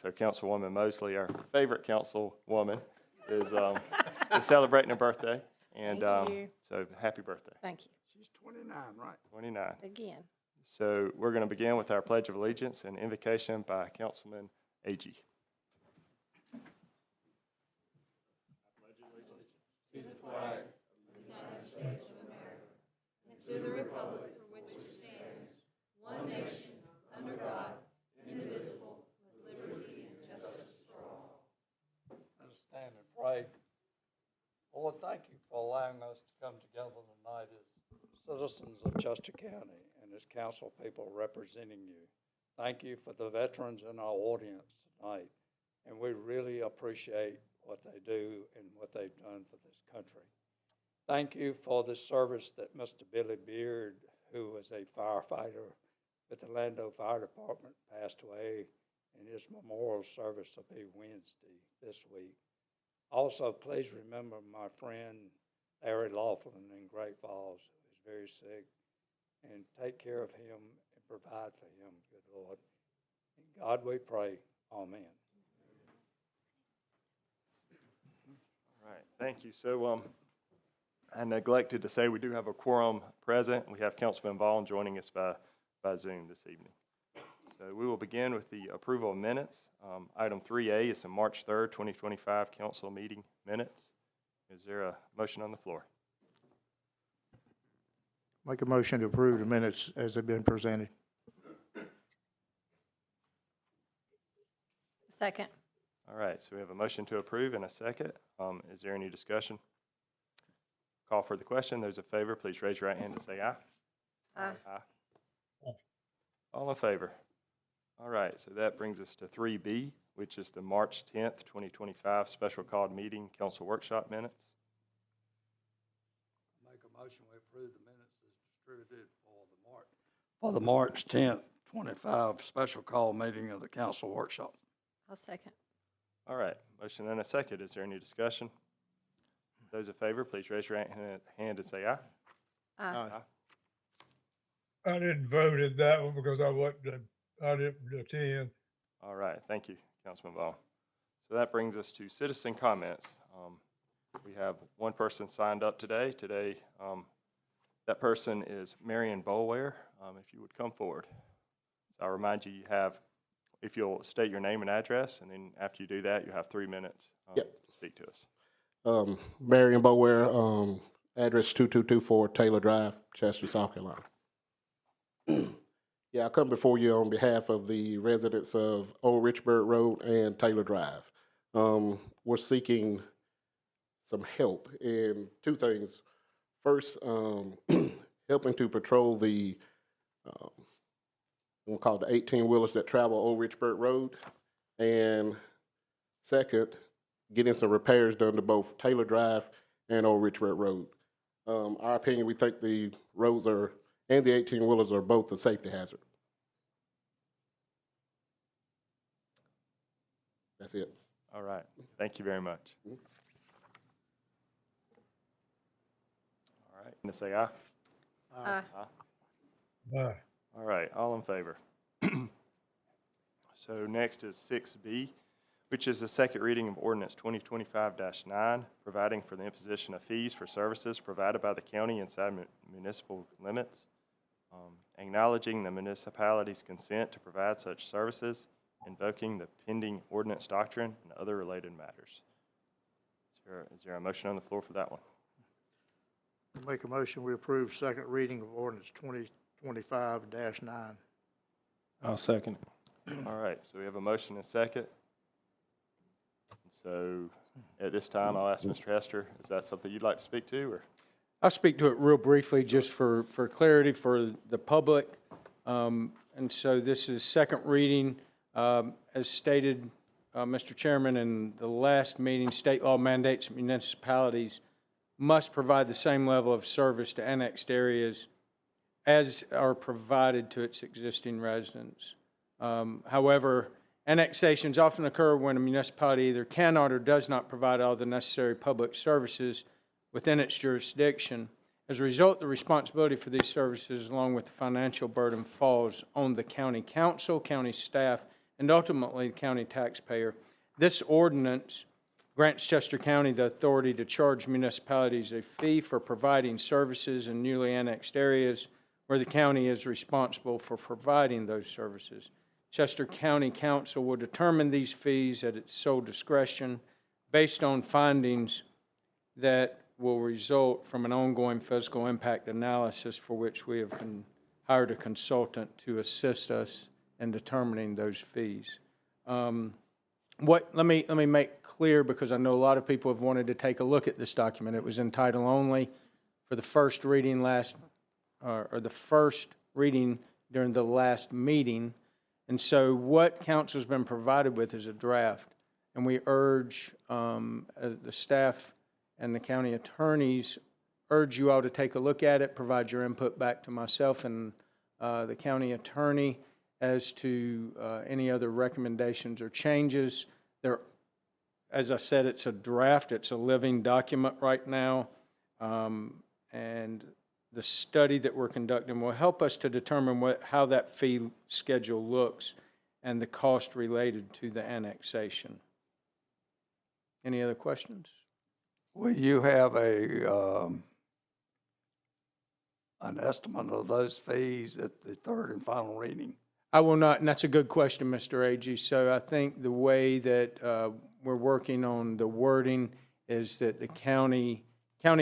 So Councilwoman Mosley, our favorite councilwoman, is celebrating her birthday. And Thank you. so happy birthday. Thank you. She's 29, right? 29. Again. So we're going to begin with our Pledge of Allegiance and invocation by Councilman Agee. Let us stand and pray. Lord, thank you for allowing us to come together tonight as citizens of Chester County and as council people representing you. Thank you for the veterans in our audience tonight, and we really appreciate what they do and what they've done for this country. Thank you for the service that Mr. Billy Beard, who was a firefighter with the Lando Fire Department, passed away, and his memorial service will be Wednesday this week. Also, please remember my friend Larry Laughlin in Great Falls, who is very sick, and take care of him and provide for him, good Lord. In God we pray, amen. All right, thank you. So I neglected to say we do have a quorum present. We have Councilman Vaughn joining us by Zoom this evening. So we will begin with the approval of minutes. Item 3A is the March 3rd, 2025 council meeting minutes. Is there a motion on the floor? Make a motion to approve the minutes as they've been presented. Second. All right, so we have a motion to approve and a second. Is there any discussion? Call for the question. Those in favor, please raise your right hand and say aye. Aye. Aye. All in favor? All right, so that brings us to 3B, which is the March 10th, 2025 special called meeting council workshop minutes. Make a motion, we approve the minutes as distributed for the March 10th, 25 special call meeting of the council workshop. I'll second. All right, motion and a second. Is there any discussion? Those in favor, please raise your hand and say aye. Aye. I didn't vote in that one because I didn't attend. All right, thank you, Councilman Vaughn. So that brings us to citizen comments. We have one person signed up today. That person is Marion Boulware. If you would come forward. So I'll remind you, if you'll state your name and address, and then after you do that, you have 3 minutes to speak to us. Marion Boulware, address 2224 Taylor Drive, Chester, South Carolina. Yeah, I come before you on behalf of the residents of Old Richburg Road and Taylor Drive. We're seeking some help in two things. First, helping to patrol the, we'll call it the 18-wheelers that travel Old Richburg Road. And second, getting some repairs done to both Taylor Drive and Old Richburg Road. Our opinion, we think the roads and the 18-wheelers are both a safety hazard. That's it. All right, thank you very much. All right, and to say aye. Aye. Aye. All right, all in favor. So next is 6B, which is the second reading of ordinance 2025-9, providing for the imposition of fees for services provided by the county inside municipal limits, acknowledging the municipality's consent to provide such services, invoking the pending ordinance doctrine, and other related matters. Is there a motion on the floor for that one? Make a motion we approve second reading of ordinance 2025-9. I'll second. All right, so we have a motion and a second. So at this time, I'll ask Mr. Hester, is that something you'd like to speak to, or? I'll speak to it real briefly just for clarity for the public. And so this is second reading. As stated, Mr. Chairman, in the last meeting, state law mandates municipalities must provide the same level of service to annexed areas as are provided to its existing residents. However, annexations often occur when a municipality either cannot or does not provide all the necessary public services within its jurisdiction. As a result, the responsibility for these services, along with the financial burden, falls on the county council, county staff, and ultimately the county taxpayer. This ordinance grants Chester County the authority to charge municipalities a fee for providing services in newly annexed areas where the county is responsible for providing those services. Chester County Council will determine these fees at its sole discretion based on findings that will result from an ongoing fiscal impact analysis for which we have hired a consultant to assist us in determining those fees. Let me make clear, because I know a lot of people have wanted to take a look at this document. It was in title only for the first reading or the first reading during the last meeting. And so what council's been provided with is a draft. And we urge the staff and the county attorneys, urge you all to take a look at it, provide your input back to myself and the county attorney as to any other recommendations or changes. There, as I said, it's a draft, it's a living document right now, and the study that we're conducting will help us to determine how that fee schedule looks and the cost related to the annexation. Any other questions? Will you have an estimate of those fees at the third and final reading? I will not, and that's a good question, Mr. Agee. So I think the way that we're working on the wording is that the county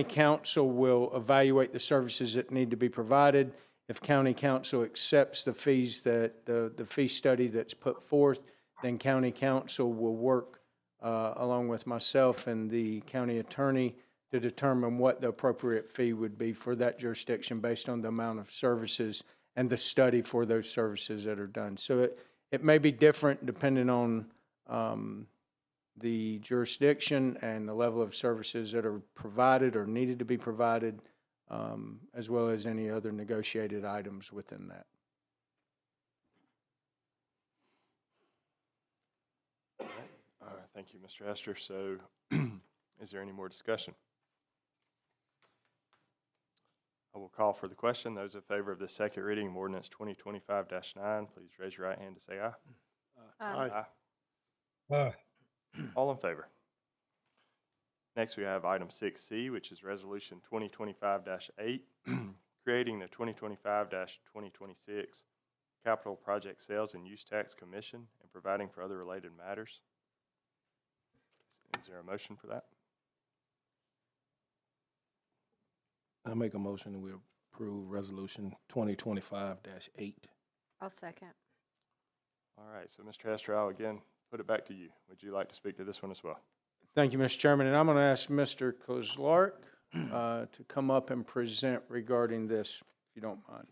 council will evaluate the services that need to be provided. If county council accepts the fees that the fee study that's put forth, then county council will work along with myself and the county attorney to determine what the appropriate fee would be for that jurisdiction based on the amount of services and the study for those services that are done. So it may be different depending on the jurisdiction and the level of services that are provided or needed to be provided, as well as any other negotiated items within that. All right, thank you, Mr. Hester. So is there any more discussion? I will call for the question. Those in favor of the second reading of ordinance 2025-9, please raise your right hand to say aye. Aye. Aye. All in favor. Next, we have item 6C, which is resolution 2025-8, creating the 2025-2026 Capital Project Sales and Use Tax Commission and providing for other related matters. Is there a motion for that? I make a motion that we approve resolution 2025-8. I'll second. All right, so Mr. Hester, I'll again put it back to you. Would you like to speak to this one as well? Thank you, Mr. Chairman, and I'm going to ask Mr. Kozlark to come up and present regarding this, if you don't mind.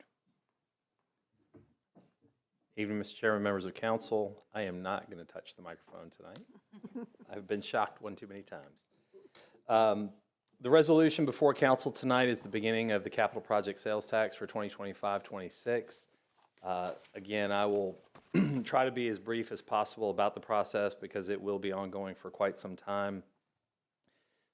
Evening, Mr. Chairman, members of council. I am not going to touch the microphone tonight. I've been shocked one too many times. The resolution before council tonight is the beginning of the capital project sales tax for 2025-26. Again, I will try to be as brief as possible about the process because it will be ongoing for quite some time.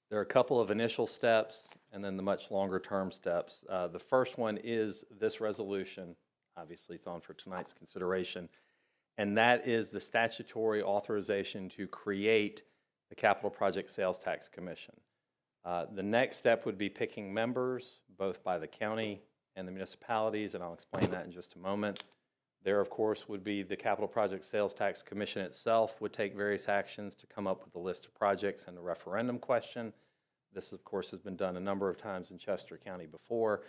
There are a couple of initial steps and then the much longer term steps. The first one is this resolution. Obviously, it's on for tonight's consideration, and that is the statutory authorization to create the Capital Project Sales Tax Commission. The next step would be picking members, both by the county and the municipalities, and I'll explain that in just a moment. There, of course, would be the Capital Project Sales Tax Commission itself would take various actions to come up with a list of projects and the referendum question. This, of course, has been done a number of times in Chester County before.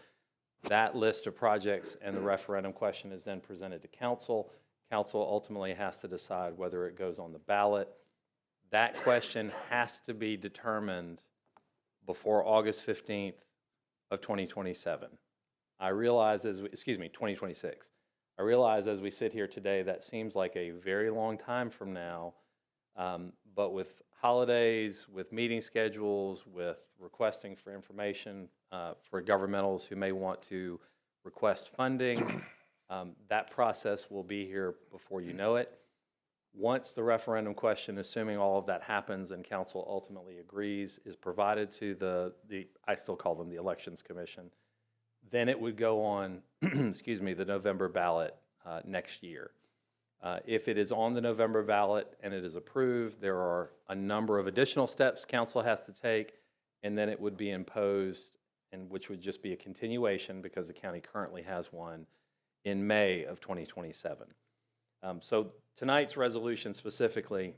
That list of projects and the referendum question is then presented to council. Council ultimately has to decide whether it goes on the ballot. That question has to be determined before August 15th of 2027. I realize 2026. I realize as we sit here today, that seems like a very long time from now, but with holidays, with meeting schedules, with requesting for information for governmentals who may want to request funding, that process will be here before you know it. Once the referendum question, assuming all of that happens and council ultimately agrees, is provided to the I still call them the Elections Commission, then it would go on, excuse me, the November ballot next year. If it is on the November ballot and it is approved, there are a number of additional steps council has to take, and then it would be imposed, and which would just be a continuation because the county currently has one in May of 2027. So tonight's resolution specifically,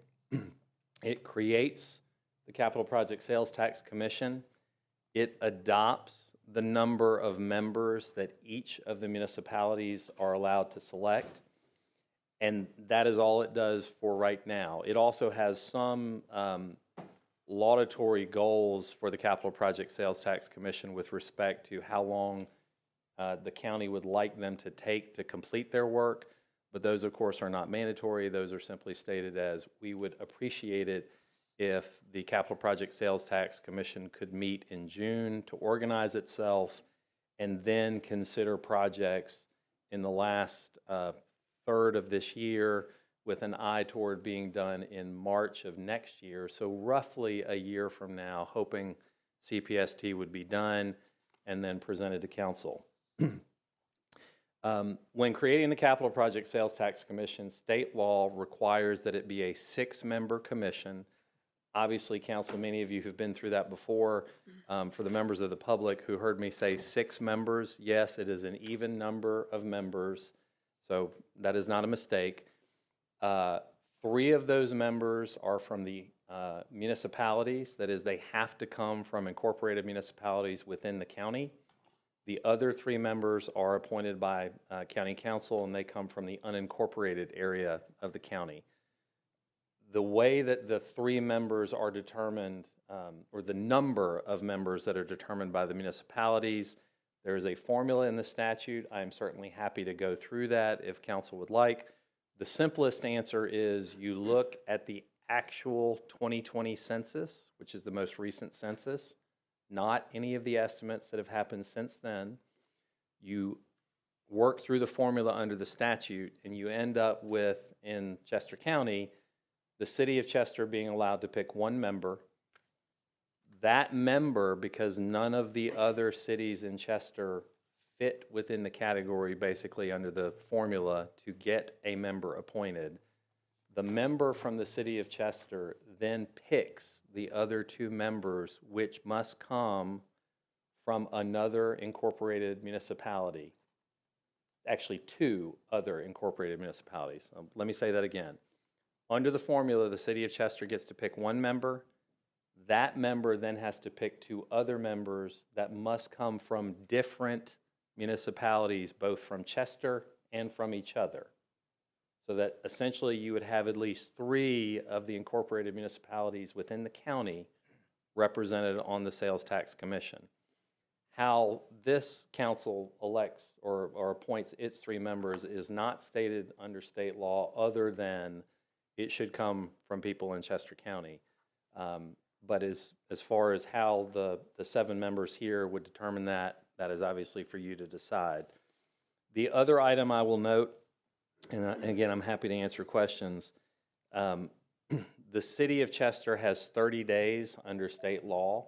it creates the Capital Project Sales Tax Commission. It adopts the number of members that each of the municipalities are allowed to select. And that is all it does for right now. It also has some laudatory goals for the Capital Project Sales Tax Commission with respect to how long the county would like them to take to complete their work. But those, of course, are not mandatory. Those are simply stated as we would appreciate it if the Capital Project Sales Tax Commission could meet in June to organize itself and then consider projects in the last third of this year with an eye toward being done in March of next year. So roughly a year from now, hoping CPST would be done and then presented to council. When creating the Capital Project Sales Tax Commission, state law requires that it be a 6-member commission. Obviously, council, many of you have been through that before. For the members of the public who heard me say 6 members, yes, it is an even number of members. So that is not a mistake. 3 of those members are from the municipalities. That is, they have to come from incorporated municipalities within the county. The other 3 members are appointed by county council, and they come from the unincorporated area of the county. The way that the 3 members are determined, or the number of members that are determined by the municipalities, there is a formula in the statute. I am certainly happy to go through that if council would like. The simplest answer is you look at the actual 2020 census, which is the most recent census, not any of the estimates that have happened since then. You work through the formula under the statute, and you end up with, in Chester County, the city of Chester being allowed to pick 1 member. That member, because none of the other cities in Chester fit within the category basically under the formula to get a member appointed, the member from the city of Chester then picks the other 2 members, which must come from another incorporated municipality. Actually, 2 other incorporated municipalities. Let me say that again. Under the formula, the city of Chester gets to pick 1 member. That member then has to pick 2 other members that must come from different municipalities, both from Chester and from each other. So that essentially you would have at least 3 of the incorporated municipalities within the county represented on the Sales Tax Commission. How this council elects or appoints its 3 members is not stated under state law, other than it should come from people in Chester County. But as far as how the 7 members here would determine that, that is obviously for you to decide. The other item I will note, and again, I'm happy to answer questions. The city of Chester has 30 days under state law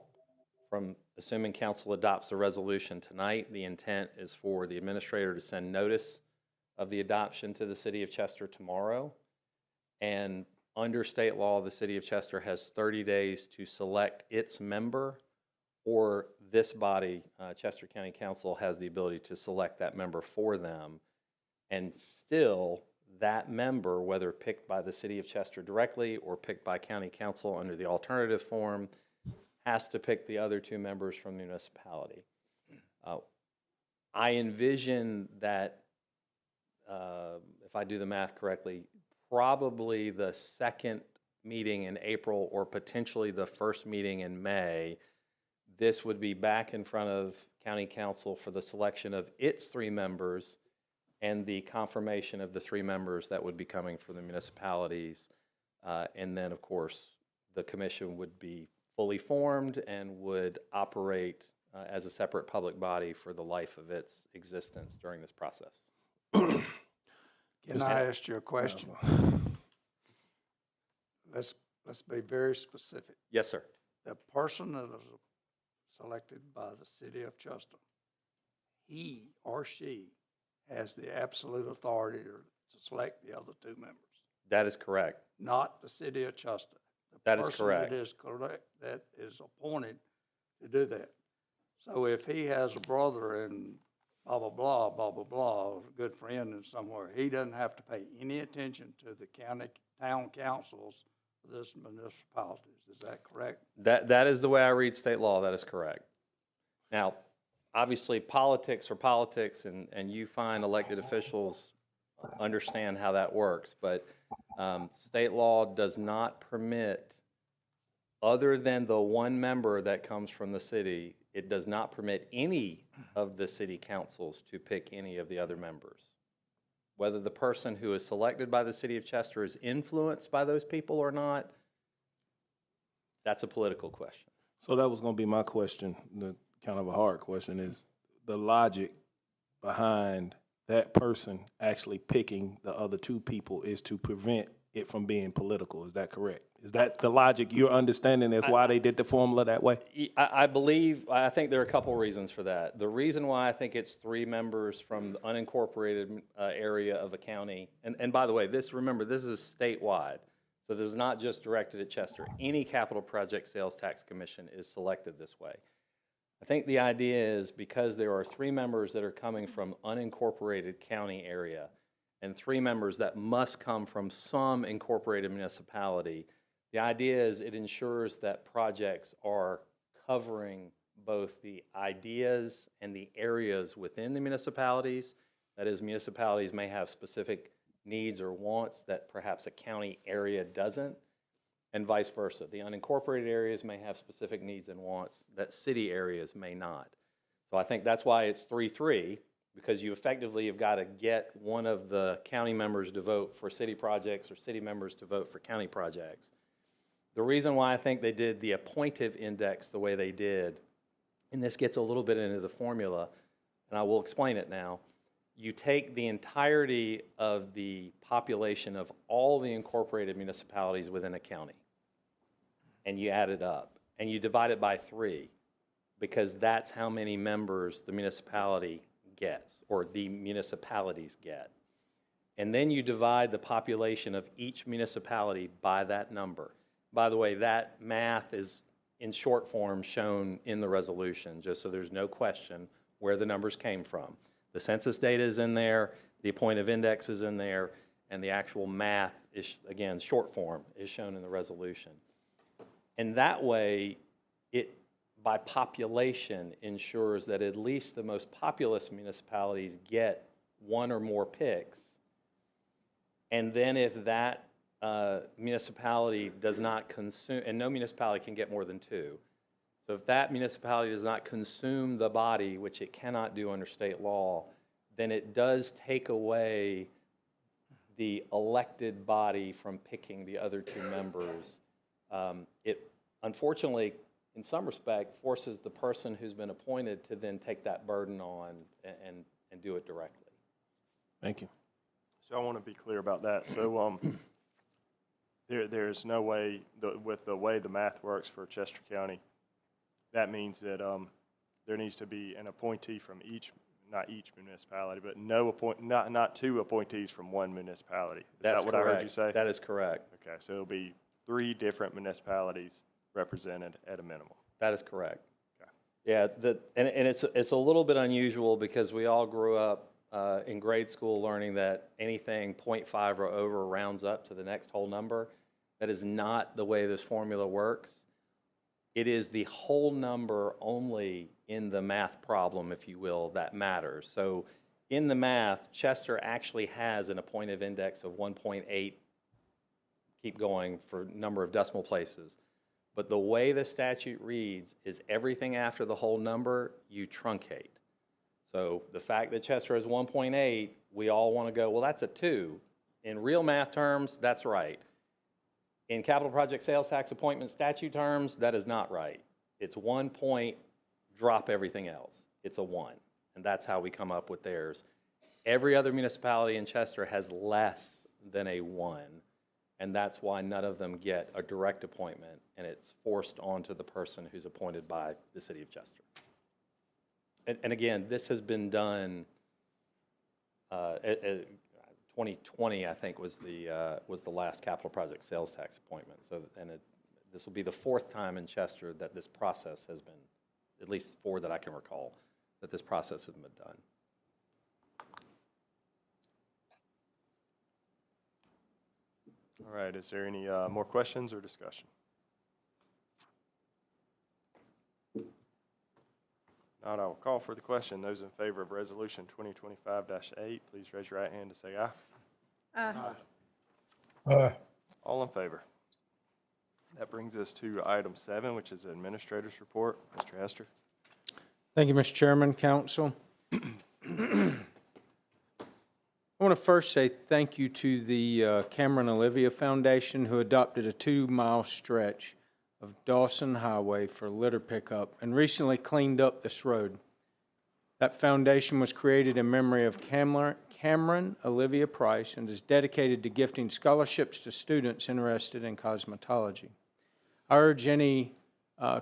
from assuming council adopts the resolution tonight. The intent is for the administrator to send notice of the adoption to the city of Chester tomorrow. And under state law, the city of Chester has 30 days to select its member, or this body, Chester County Council, has the ability to select that member for them. And still, that member, whether picked by the city of Chester directly or picked by county council under the alternative form, has to pick the other 2 members from the municipality. I envision that, if I do the math correctly, probably the 2nd meeting in April or potentially the 1st meeting in May, this would be back in front of county council for the selection of its 3 members and the confirmation of the 3 members that would be coming from the municipalities. And then, of course, the commission would be fully formed and would operate as a separate public body for the life of its existence during this process. Can I ask you a question? Let's be very specific. Yes, sir. The person that is selected by the city of Chester, he or she has the absolute authority to select the other two members, That is correct. not the city of Chester. That is The correct. person that is correct, that is appointed to do that. So if he has a brother in blah, blah, blah, blah, blah, blah, a good friend in somewhere, he doesn't have to pay any attention to the town councils of this municipalities. Is that correct? That is the way I read state law. That is correct. Now, obviously, politics are politics, and you find elected officials understand how that works. But state law does not permit, other than the one member that comes from the city, it does not permit any of the city councils to pick any of the other members. Whether the person who is selected by the city of Chester is influenced by those people or not, that's a political question. So that was gonna be my question, the kind of a hard question, is the logic behind that person actually picking the other two people is to prevent it from being political. Is that correct? Is that the logic you're understanding as why they did the formula that way? I think there are a couple reasons for that. The reason why I think it's 3 members from the unincorporated area of a county, and by the way, remember, this is statewide, so this is not just directed at Chester. Any capital project sales tax commission is selected this way. I think the idea is because there are 3 members that are coming from unincorporated county area and 3 members that must come from some incorporated municipality, the idea is it ensures that projects are covering both the ideas and the areas within the municipalities. That is, municipalities may have specific needs or wants that perhaps a county area doesn't, and vice versa. The unincorporated areas may have specific needs and wants that city areas may not. So I think that's why it's 3-3, because you effectively have got to get one of the county members to vote for city projects or city members to vote for county projects. The reason why I think they did the appointive index the way they did, and this gets a little bit into the formula, and I will explain it now. You take the entirety of the population of all the incorporated municipalities within a county, and you add it up, and you divide it by 3, because that's how many members the municipality gets, or the municipalities get. And then you divide the population of each municipality by that number. By the way, that math is in short form shown in the resolution, just so there's no question where the numbers came from. The census data is in there, the appointive index is in there, and the actual math is, again, short form, is shown in the resolution. And that way, it, by population, ensures that at least the most populous municipalities get 1 or more picks. And then if that municipality does not consume, and no municipality can get more than 2. So if that municipality does not consume the body, which it cannot do under state law, then it does take away the elected body from picking the other 2 members. It unfortunately, in some respect, forces the person who's been appointed to then take that burden on and do it directly. Thank you. So I want to be clear about that. So there's no way, with the way the math works for Chester County, that means that there needs to be an appointee from not each municipality, but not 2 appointees from one municipality. Is That's that what correct. I heard you say? That is correct. Okay, so it'll be 3 different municipalities represented at a minimum. That is correct. Okay. Yeah, and it's a little bit unusual because we all grew up in grade school learning that anything 0.5 or over rounds up to the next whole number. That is not the way this formula works. It is the whole number only in the math problem, if you will, that matters. So in the math, Chester actually has an appointive index of 1.8, keep going for number of decimal places. But the way the statute reads is everything after the whole number, you truncate. So the fact that Chester has 1.8, we all want to go, well, that's a 2. In real math terms, that's right. In capital project sales tax appointment statute terms, that is not right. It's 1 point, drop everything else. It's a 1, and that's how we come up with theirs. Every other municipality in Chester has less than a 1, and that's why none of them get a direct appointment, and it's forced onto the person who's appointed by the city of Chester. And again, this has been done 2020, I think, was the last capital project sales tax appointment. So, this will be the fourth time in Chester that this process has been, at least four that I can recall, that this process has been done. All right, is there any more questions or discussion? Not, I will call for the question. Those in favor of Resolution 2025-8, please raise your right hand to say aye. All in favor? That brings us to item 7, which is the Administrator's Report. Mr. Hester. Thank you, Mr. Chairman, Council. I want to first say thank you to the Cameron Olivia Foundation, who adopted a 2-mile stretch of Dawson Highway for litter pickup and recently cleaned up this road. That foundation was created in memory of Cameron Olivia Price and is dedicated to gifting scholarships to students interested in cosmetology. I urge any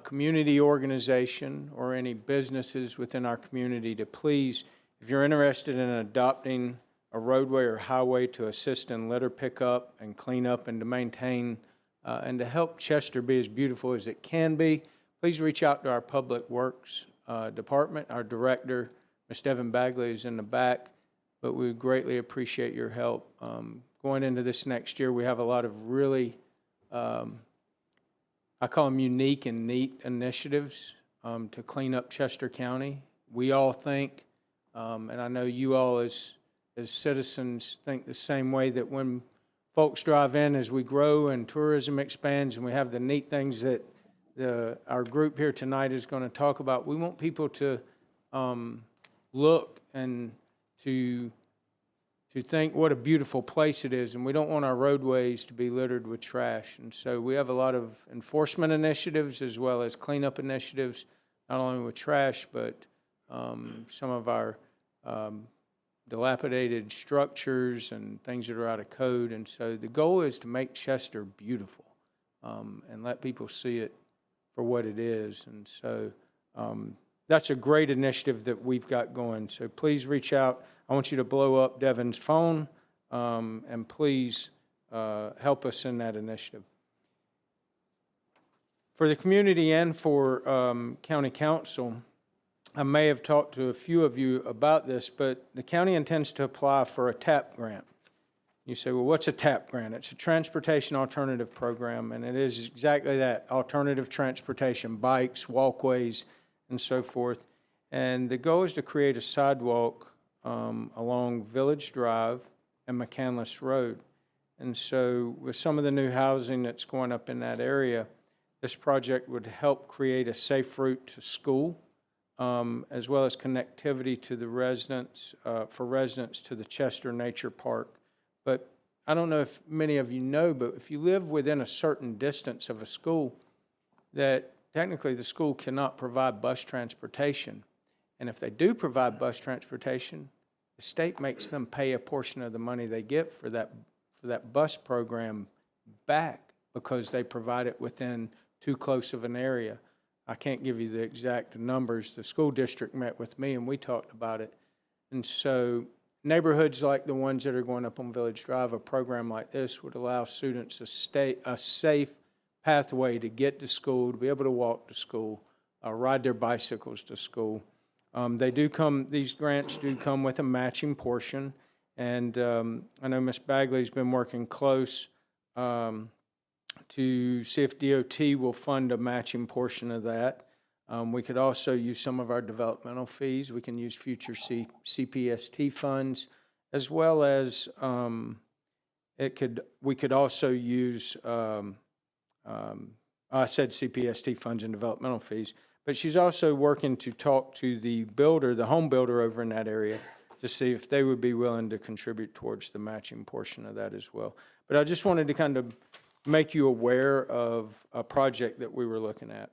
community organization or any businesses within our community to please, if you're interested in adopting a roadway or highway to assist in litter pickup and cleanup and to maintain and to help Chester be as beautiful as it can be, please reach out to our Public Works Department. Our director, Ms. Devin Bagley, is in the back, but we would greatly appreciate your help. Going into this next year, we have a lot of really, I call them unique and neat initiatives to clean up Chester County. We all think, and I know you all as citizens think the same way, that when folks drive in, as we grow and tourism expands and we have the neat things that our group here tonight is going to talk about, we want people to look and to think what a beautiful place it is, and we don't want our roadways to be littered with trash. And so we have a lot of enforcement initiatives as well as cleanup initiatives, not only with trash, but some of our dilapidated structures and things that are out of code. And so the goal is to make Chester beautiful and let people see it for what it is. And so that's a great initiative that we've got going. So please reach out. I want you to blow up Devin's phone and please help us in that initiative. For the community and for County Council, I may have talked to a few of you about this, but the county intends to apply for a TAP grant. You say, well, what's a TAP grant? It's a Transportation Alternative Program, and it is exactly that, alternative transportation, bikes, walkways, and so forth. And the goal is to create a sidewalk along Village Drive and McCandless Road. And so with some of the new housing that's going up in that area, this project would help create a safe route to school, as well as connectivity to the residents, for residents to the Chester Nature Park. But I don't know if many of you know, but if you live within a certain distance of a school, that technically the school cannot provide bus transportation. And if they do provide bus transportation, the state makes them pay a portion of the money they get for that bus program back because they provide it within too close of an area. I can't give you the exact numbers. The school district met with me and we talked about it. And so neighborhoods like the ones that are going up on Village Drive, a program like this would allow students a safe pathway to get to school, to be able to walk to school, ride their bicycles to school. These grants do come with a matching portion. And I know Ms. Bagley's been working close to see if DOT will fund a matching portion of that. We could also use some of our developmental fees. We can use future CPST funds, as well as we could also use, I said CPST funds and developmental fees, but she's also working to talk to the builder, the home builder over in that area, to see if they would be willing to contribute towards the matching portion of that as well. But I just wanted to kind of make you aware of a project that we were looking at.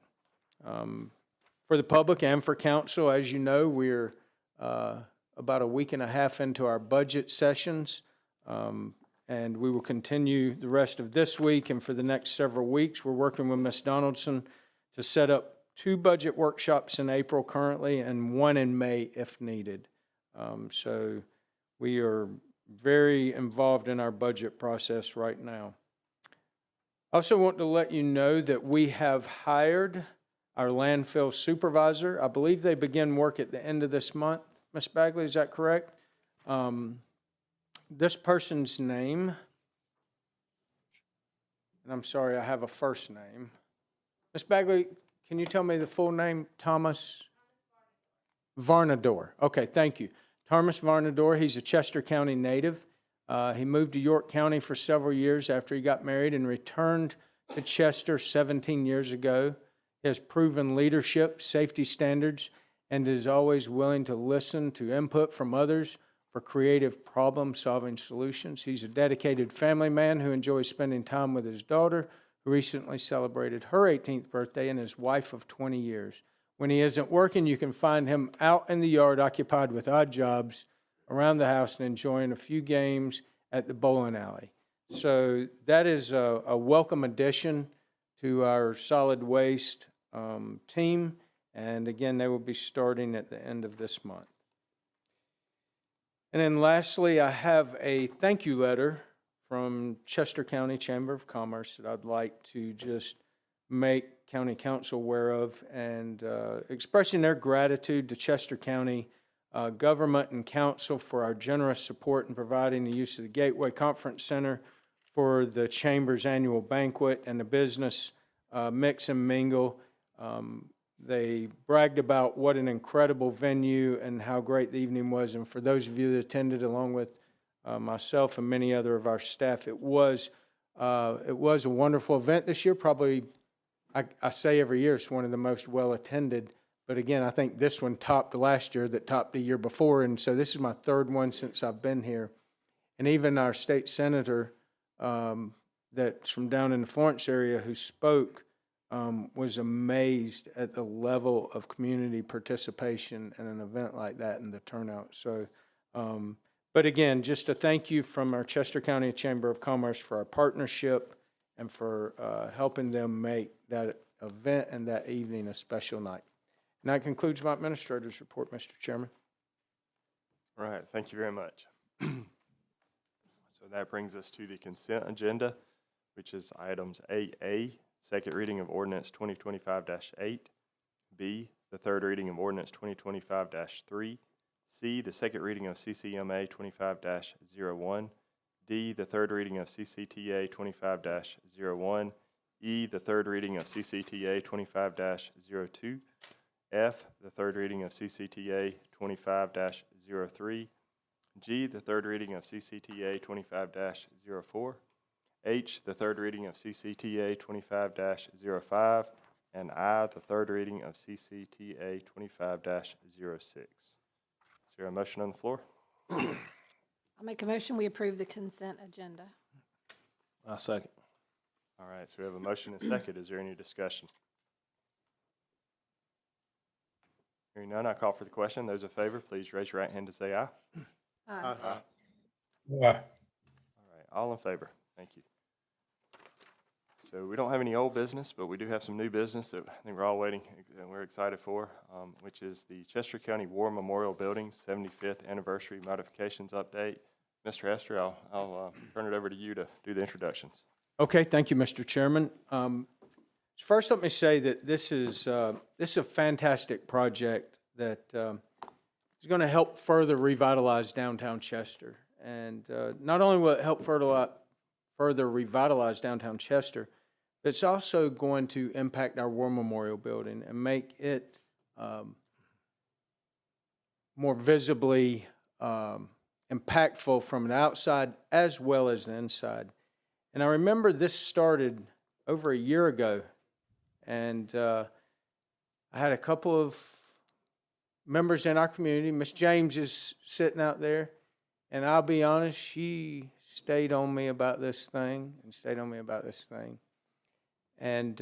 For the public and for council, as you know, we're about a week and a half into our budget sessions, and we will continue the rest of this week and for the next several weeks. We're working with Ms. Donaldson to set up 2 budget workshops in April currently and 1 in May if needed. So we are very involved in our budget process right now. I also want to let you know that we have hired our landfill supervisor. I believe they begin work at the end of this month. Ms. Bagley, is that correct? This person's name, and I'm sorry, I have a first name. Ms. Bagley, can you tell me the full name? Thomas Varnador. Okay, thank you. Thomas Varnador, he's a Chester County native. He moved to York County for several years after he got married and returned to Chester 17 years ago. He has proven leadership, safety standards, and is always willing to listen to input from others for creative problem-solving solutions. He's a dedicated family man who enjoys spending time with his daughter, who recently celebrated her 18th birthday, and his wife of 20 years. When he isn't working, you can find him out in the yard occupied with odd jobs around the house and enjoying a few games at the bowling alley. So that is a welcome addition to our solid waste team. And again, they will be starting at the end of this month. And then lastly, I have a thank you letter from Chester County Chamber of Commerce that I'd like to just make County Council aware of, and expressing their gratitude to Chester County government and council for our generous support in providing the use of the Gateway Conference Center for the Chamber's annual banquet and the business mix and mingle. They bragged about what an incredible venue and how great the evening was. And for those of you that attended, along with myself and many other of our staff, it was a wonderful event this year. Probably, I say every year, it's one of the most well-attended. But again, I think this one topped last year, that topped the year before. And so this is my third one since I've been here. And even our state senator that's from down in the Florence area who spoke was amazed at the level of community participation in an event like that and the turnout. So, but again, just a thank you from our Chester County Chamber of Commerce for our partnership and for helping them make that event and that evening a special night. And that concludes my administrator's report, Mr. Chairman. All right, thank you very much. So that brings us to the consent agenda, which is items 8A, second reading of ordinance 2025-8, B, the third reading of ordinance 2025-3, C, the second reading of CCMA 25-01, D, the third reading of CCTA 25-01, E, the third reading of CCTA 25-02, F, the third reading of CCTA 25-03, G, the third reading of CCTA 25-04, H, the third reading of CCTA 25-05, and I, the third reading of CCTA 25-06. Is there a motion on the floor? I'll make a motion, we approve the consent agenda. I second. All right, so we have a motion and second. Is there any discussion? Hearing none, I call for the question. Those in favor, please raise your right hand to say aye. Aye. Aye. All right, all in favor. Thank you. So we don't have any old business, but we do have some new business that I think we're all waiting and we're excited for, which is the Chester County War Memorial Building 75th Anniversary Modifications Update. Mr. Hester, I'll turn it over to you to do the introductions. Okay, thank you, Mr. Chairman. First, let me say that this is a fantastic project that is going to help further revitalize downtown Chester. And not only will it help further revitalize downtown Chester, but it's also going to impact our War Memorial Building and make it more visibly impactful from the outside as well as the inside. And I remember this started over a year ago, and I had a couple of members in our community. Miss James is sitting out there, and I'll be honest, she stayed on me about this thing and stayed on me about this thing. And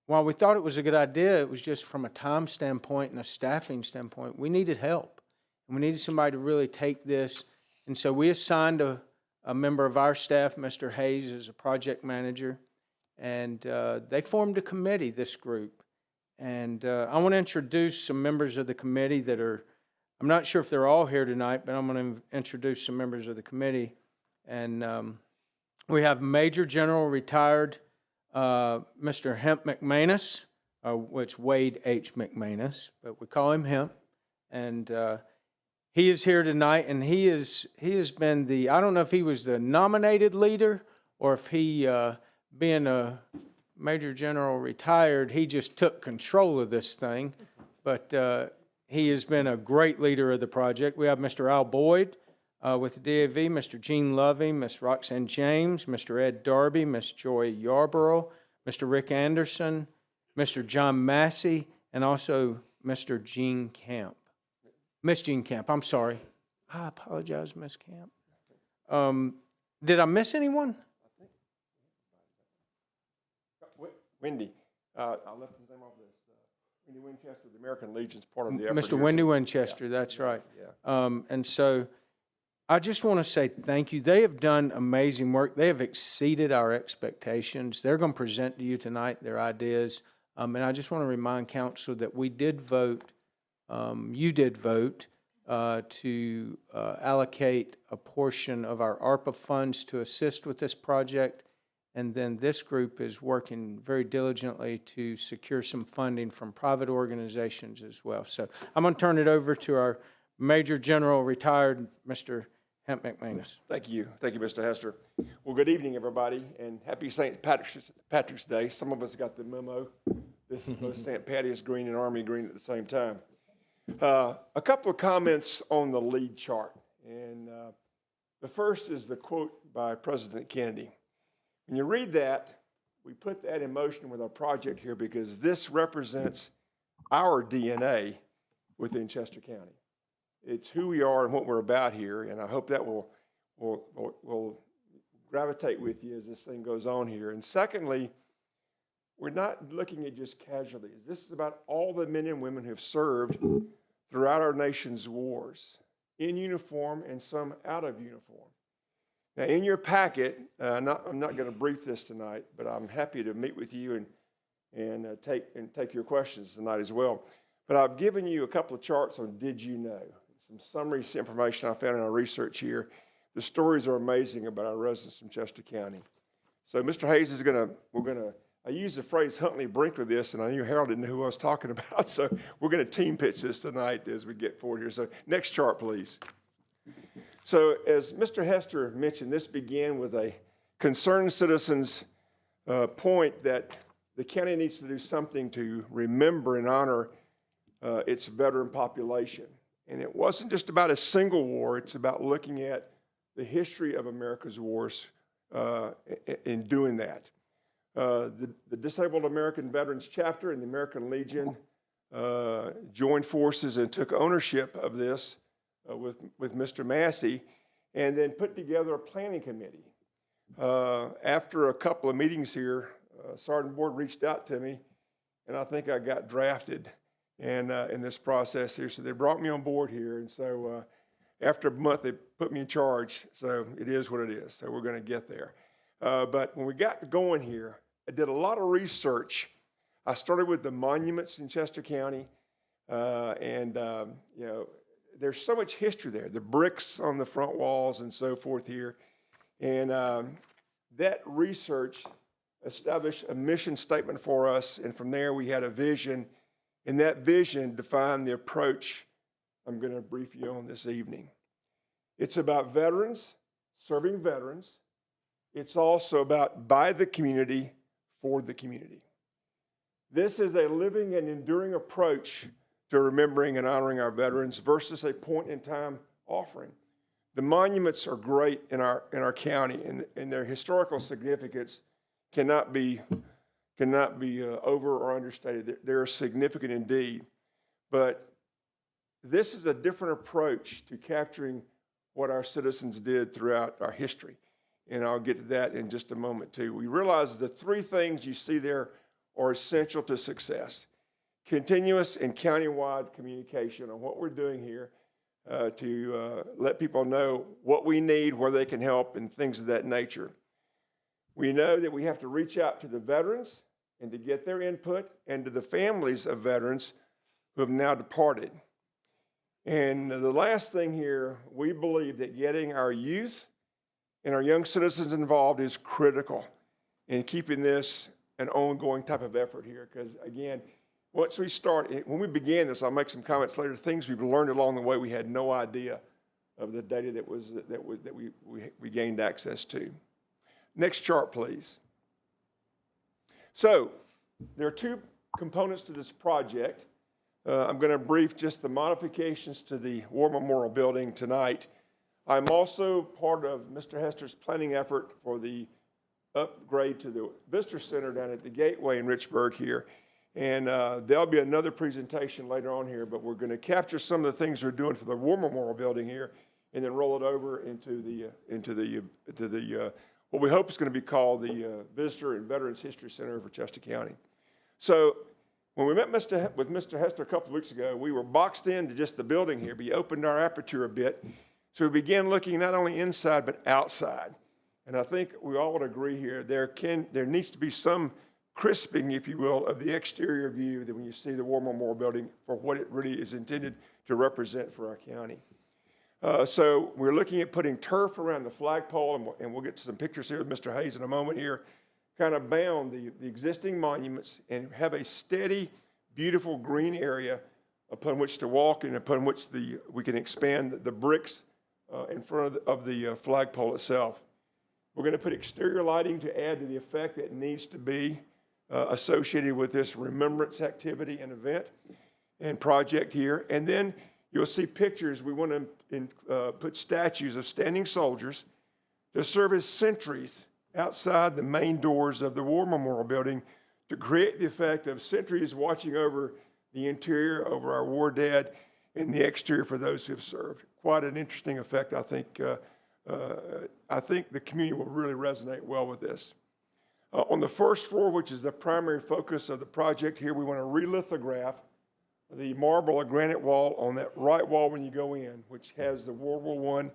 while we thought it was a good idea, it was just from a time standpoint and a staffing standpoint, we needed help. And we needed somebody to really take this. And so we assigned a member of our staff, Mr. Hayes, as a project manager. And they formed a committee, this group. And I want to introduce some members of the committee that are I'm not sure if they're all here tonight, but I'm going to introduce some members of the committee. And we have Major General retired Mr. Hemp McManus, which Wade H. McManus, but we call him Hemp. And he is here tonight, and he has been I don't know if he was the nominated leader or if he, being a Major General retired, he just took control of this thing. But he has been a great leader of the project. We have Mr. Al Boyd with the DAV, Mr. Gene Lovey, Ms. Roxanne James, Mr. Ed Darby, Ms. Joy Yarborough, Mr. Rick Anderson, Mr. John Massey, and also Mr. Gene Camp. Miss Gene Camp, I'm sorry. I apologize, Miss Camp. Did I miss anyone? Wendy, I left his name off this. Wendy Winchester, the American Legion's part of the effort. Mr. here, Wendy too. Winchester, that's right. Yeah. And so I just want to say thank you. They have done amazing work. They have exceeded our expectations. They're going to present to you tonight their ideas. And I just want to remind council that we did vote, you did vote to allocate a portion of our ARPA funds to assist with this project. And then this group is working very diligently to secure some funding from private organizations as well. So I'm going to turn it over to our Major General retired, Mr. Hemp McManus. Thank you. Thank you, Mr. Hester. Well, good evening, everybody, and happy St. Patrick's Day. Some of us got the memo. This is both St. Patty's green and Army green at the same time. A couple of comments on the lead chart. And the first is the quote by President Kennedy. When you read that, we put that in motion with our project here because this represents our DNA within Chester County. It's who we are and what we're about here, and I hope that will gravitate with you as this thing goes on here. And secondly, we're not looking at just casualties. This is about all the men and women who have served throughout our nation's wars, in uniform and some out of uniform. Now, in your packet, I'm not going to brief this tonight, but I'm happy to meet with you and take your questions tonight as well. But I've given you a couple of charts on Did You Know? Some summary information I found in our research here. The stories are amazing about our residents from Chester County. So Mr. Hayes is I used the phrase Huntley Brinkley this, and I knew Harold didn't know who I was talking about, so we're going to team pitch this tonight as we get forward here. So next chart, please. So as Mr. Hester mentioned, this began with a concerned citizen's point that the county needs to do something to remember and honor its veteran population. And it wasn't just about a single war, it's about looking at the history of America's wars in doing that. The Disabled American Veterans Chapter and the American Legion joined forces and took ownership of this with Mr. Massey, and then put together a planning committee. After a couple of meetings here, Sergeant Board reached out to me, and I think I got drafted in this process here. So they brought me on board here, and so after a month, they put me in charge. So it is what it is. So we're going to get there. But when we got going here, I did a lot of research. I started with the monuments in Chester County, and you know, there's so much history there. The bricks on the front walls and so forth here, and that research established a mission statement for us, and from there we had a vision, and that vision defined the approach I'm going to brief you on this evening. It's about veterans, serving veterans. It's also about by the community, for the community. This is a living and enduring approach to remembering and honoring our veterans versus a point-in-time offering. The monuments are great in our county, and their historical significance cannot be over or understated. They're significant indeed. But this is a different approach to capturing what our citizens did throughout our history. And I'll get to that in just a moment, too. We realize the three things you see there are essential to success. Continuous and countywide communication on what we're doing here to let people know what we need, where they can help, and things of that nature. We know that we have to reach out to the veterans and to get their input, and to the families of veterans who have now departed. And the last thing here, we believe that getting our youth and our young citizens involved is critical in keeping this an ongoing type of effort here. Because again, once we start, when we began this, I'll make some comments later, things we've learned along the way we had no idea of the data that we gained access to. Next chart, please. So there are two components to this project. I'm going to brief just the modifications to the War Memorial Building tonight. I'm also part of Mr. Hester's planning effort for the upgrade to the Visitor Center down at the Gateway in Richburg here. And there'll be another presentation later on here, but we're going to capture some of the things we're doing for the War Memorial Building here and then roll it over into what we hope is going to be called the Visitor and Veterans History Center for Chester County. So when we met with Mr. Hester a couple of weeks ago, we were boxed into just the building here, but he opened our aperture a bit. So we began looking not only inside, but outside. And I think we all would agree here, there needs to be some crisping, if you will, of the exterior view that when you see the War Memorial Building for what it really is intended to represent for our county. So we're looking at putting turf around the flagpole, and we'll get to some pictures here with Mr. Hayes in a moment here, kind of bound the existing monuments and have a steady, beautiful green area upon which to walk and upon which we can expand the bricks in front of the flagpole itself. We're going to put exterior lighting to add to the effect that needs to be associated with this remembrance activity and event and project here. And then you'll see pictures. We want to put statues of standing soldiers to serve as sentries outside the main doors of the War Memorial Building to create the effect of sentries watching over the interior, over our war dead, and the exterior for those who have served. Quite an interesting effect, I think. I think the community will really resonate well with this. On the first floor, which is the primary focus of the project here, we want to relithograph the marble or granite wall on that right wall when you go in, which has the World War I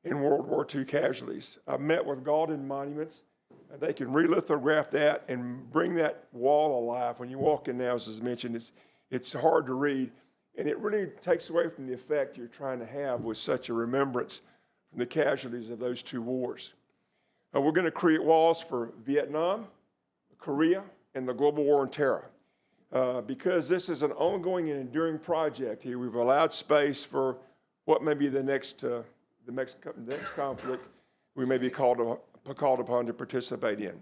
and World War II casualties. I've met with Gaulden Monuments, and they can relithograph that and bring that wall alive. When you walk in now, as mentioned, it's hard to read, and it really takes away from the effect you're trying to have with such a remembrance from the casualties of those two wars. We're going to create walls for Vietnam, Korea, and the global war on terror. Because this is an ongoing and enduring project here, we've allowed space for what may be the next conflict we may be called upon to participate in.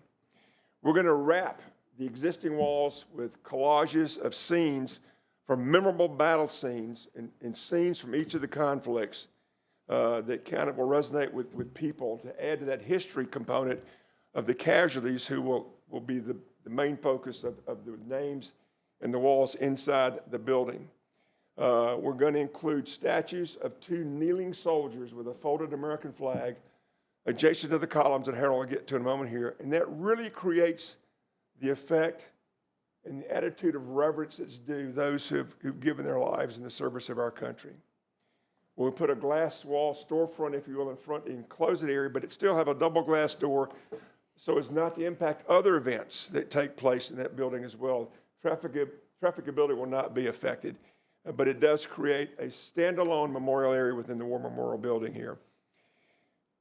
We're going to wrap the existing walls with collages of scenes from memorable battle scenes and scenes from each of the conflicts that kind of will resonate with people to add to that history component of the casualties who will be the main focus of the names and the walls inside the building. We're going to include statues of two kneeling soldiers with a folded American flag adjacent to the columns that Harold will get to in a moment here. And that really creates the effect and the attitude of reverence that's due those who've given their lives in the service of our country. We'll put a glass wall storefront, if you will, in front and close the area, but it still have a double glass door so as not to impact other events that take place in that building as well. Trafficability will not be affected, but it does create a standalone memorial area within the War Memorial Building here.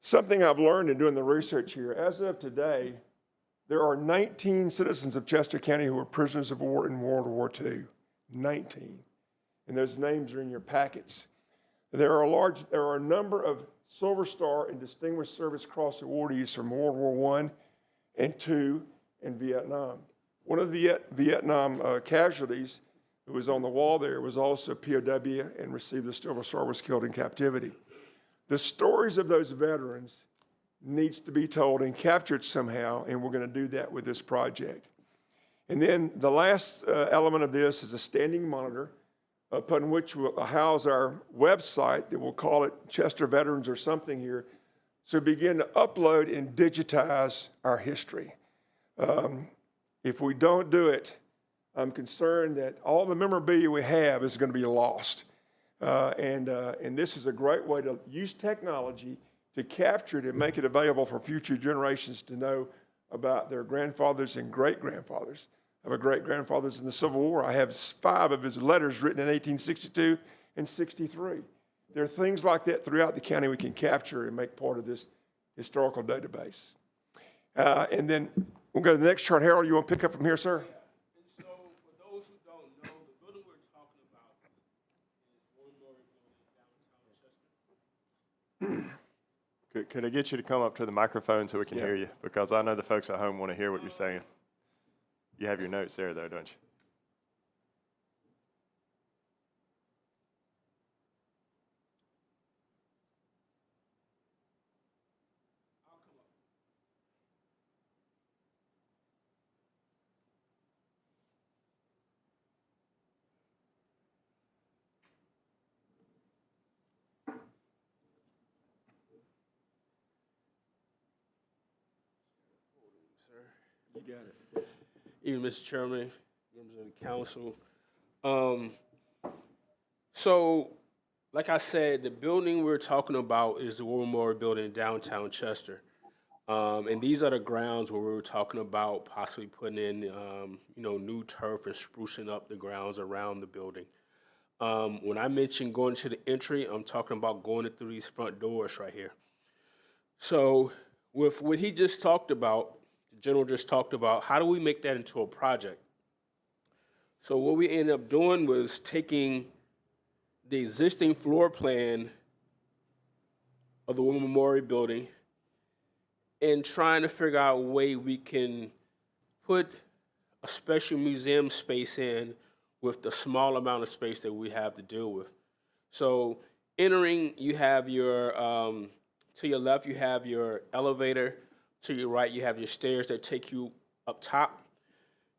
Something I've learned in doing the research here, as of today, there are 19 citizens of Chester County who were prisoners of war in World War II. 19. And those names are in your packets. There are a number of Silver Star and Distinguished Service Cross awardees from World War I and II and Vietnam. One of the Vietnam casualties who was on the wall there was also a POW and received the Silver Star, was killed in captivity. The stories of those veterans needs to be told and captured somehow, and we're going to do that with this project. And then the last element of this is a standing monitor upon which we'll house our website that we'll call it Chester Veterans or something here, so begin to upload and digitize our history. If we don't do it, I'm concerned that all the memorabilia we have is going to be lost. And this is a great way to use technology to capture it and make it available for future generations to know about their grandfathers and great-grandfathers. I have a great-grandfather's in the Civil War. I have 5 of his letters written in 1862 and 63. There are things like that throughout the county we can capture and make part of this historical database. And then we'll go to the next chart. Harold, you want to pick up from here, sir? So for those who don't know, the building we're talking about is Warren Building downtown Chester. Could I get you to come up to the microphone so we can hear you? Because I know the folks at home want to hear what you're saying. You have your notes there, though, don't you? You got it. Even Mr. Chairman, members of the council. So, like I said, the building we're talking about is the War Memorial Building in downtown Chester. And these are the grounds where we were talking about possibly putting in, new turf and sprucing up the grounds around the building. When I mentioned going to the entry, I'm talking about going through these front doors right here. So, with what he just talked about, General just talked about, how do we make that into a project? So what we ended up doing was taking the existing floor plan of the War Memorial Building and trying to figure out a way we can put a special museum space in with the small amount of space that we have to deal with. So entering, you have your, to your left, you have your elevator. To your right, you have your stairs that take you up top.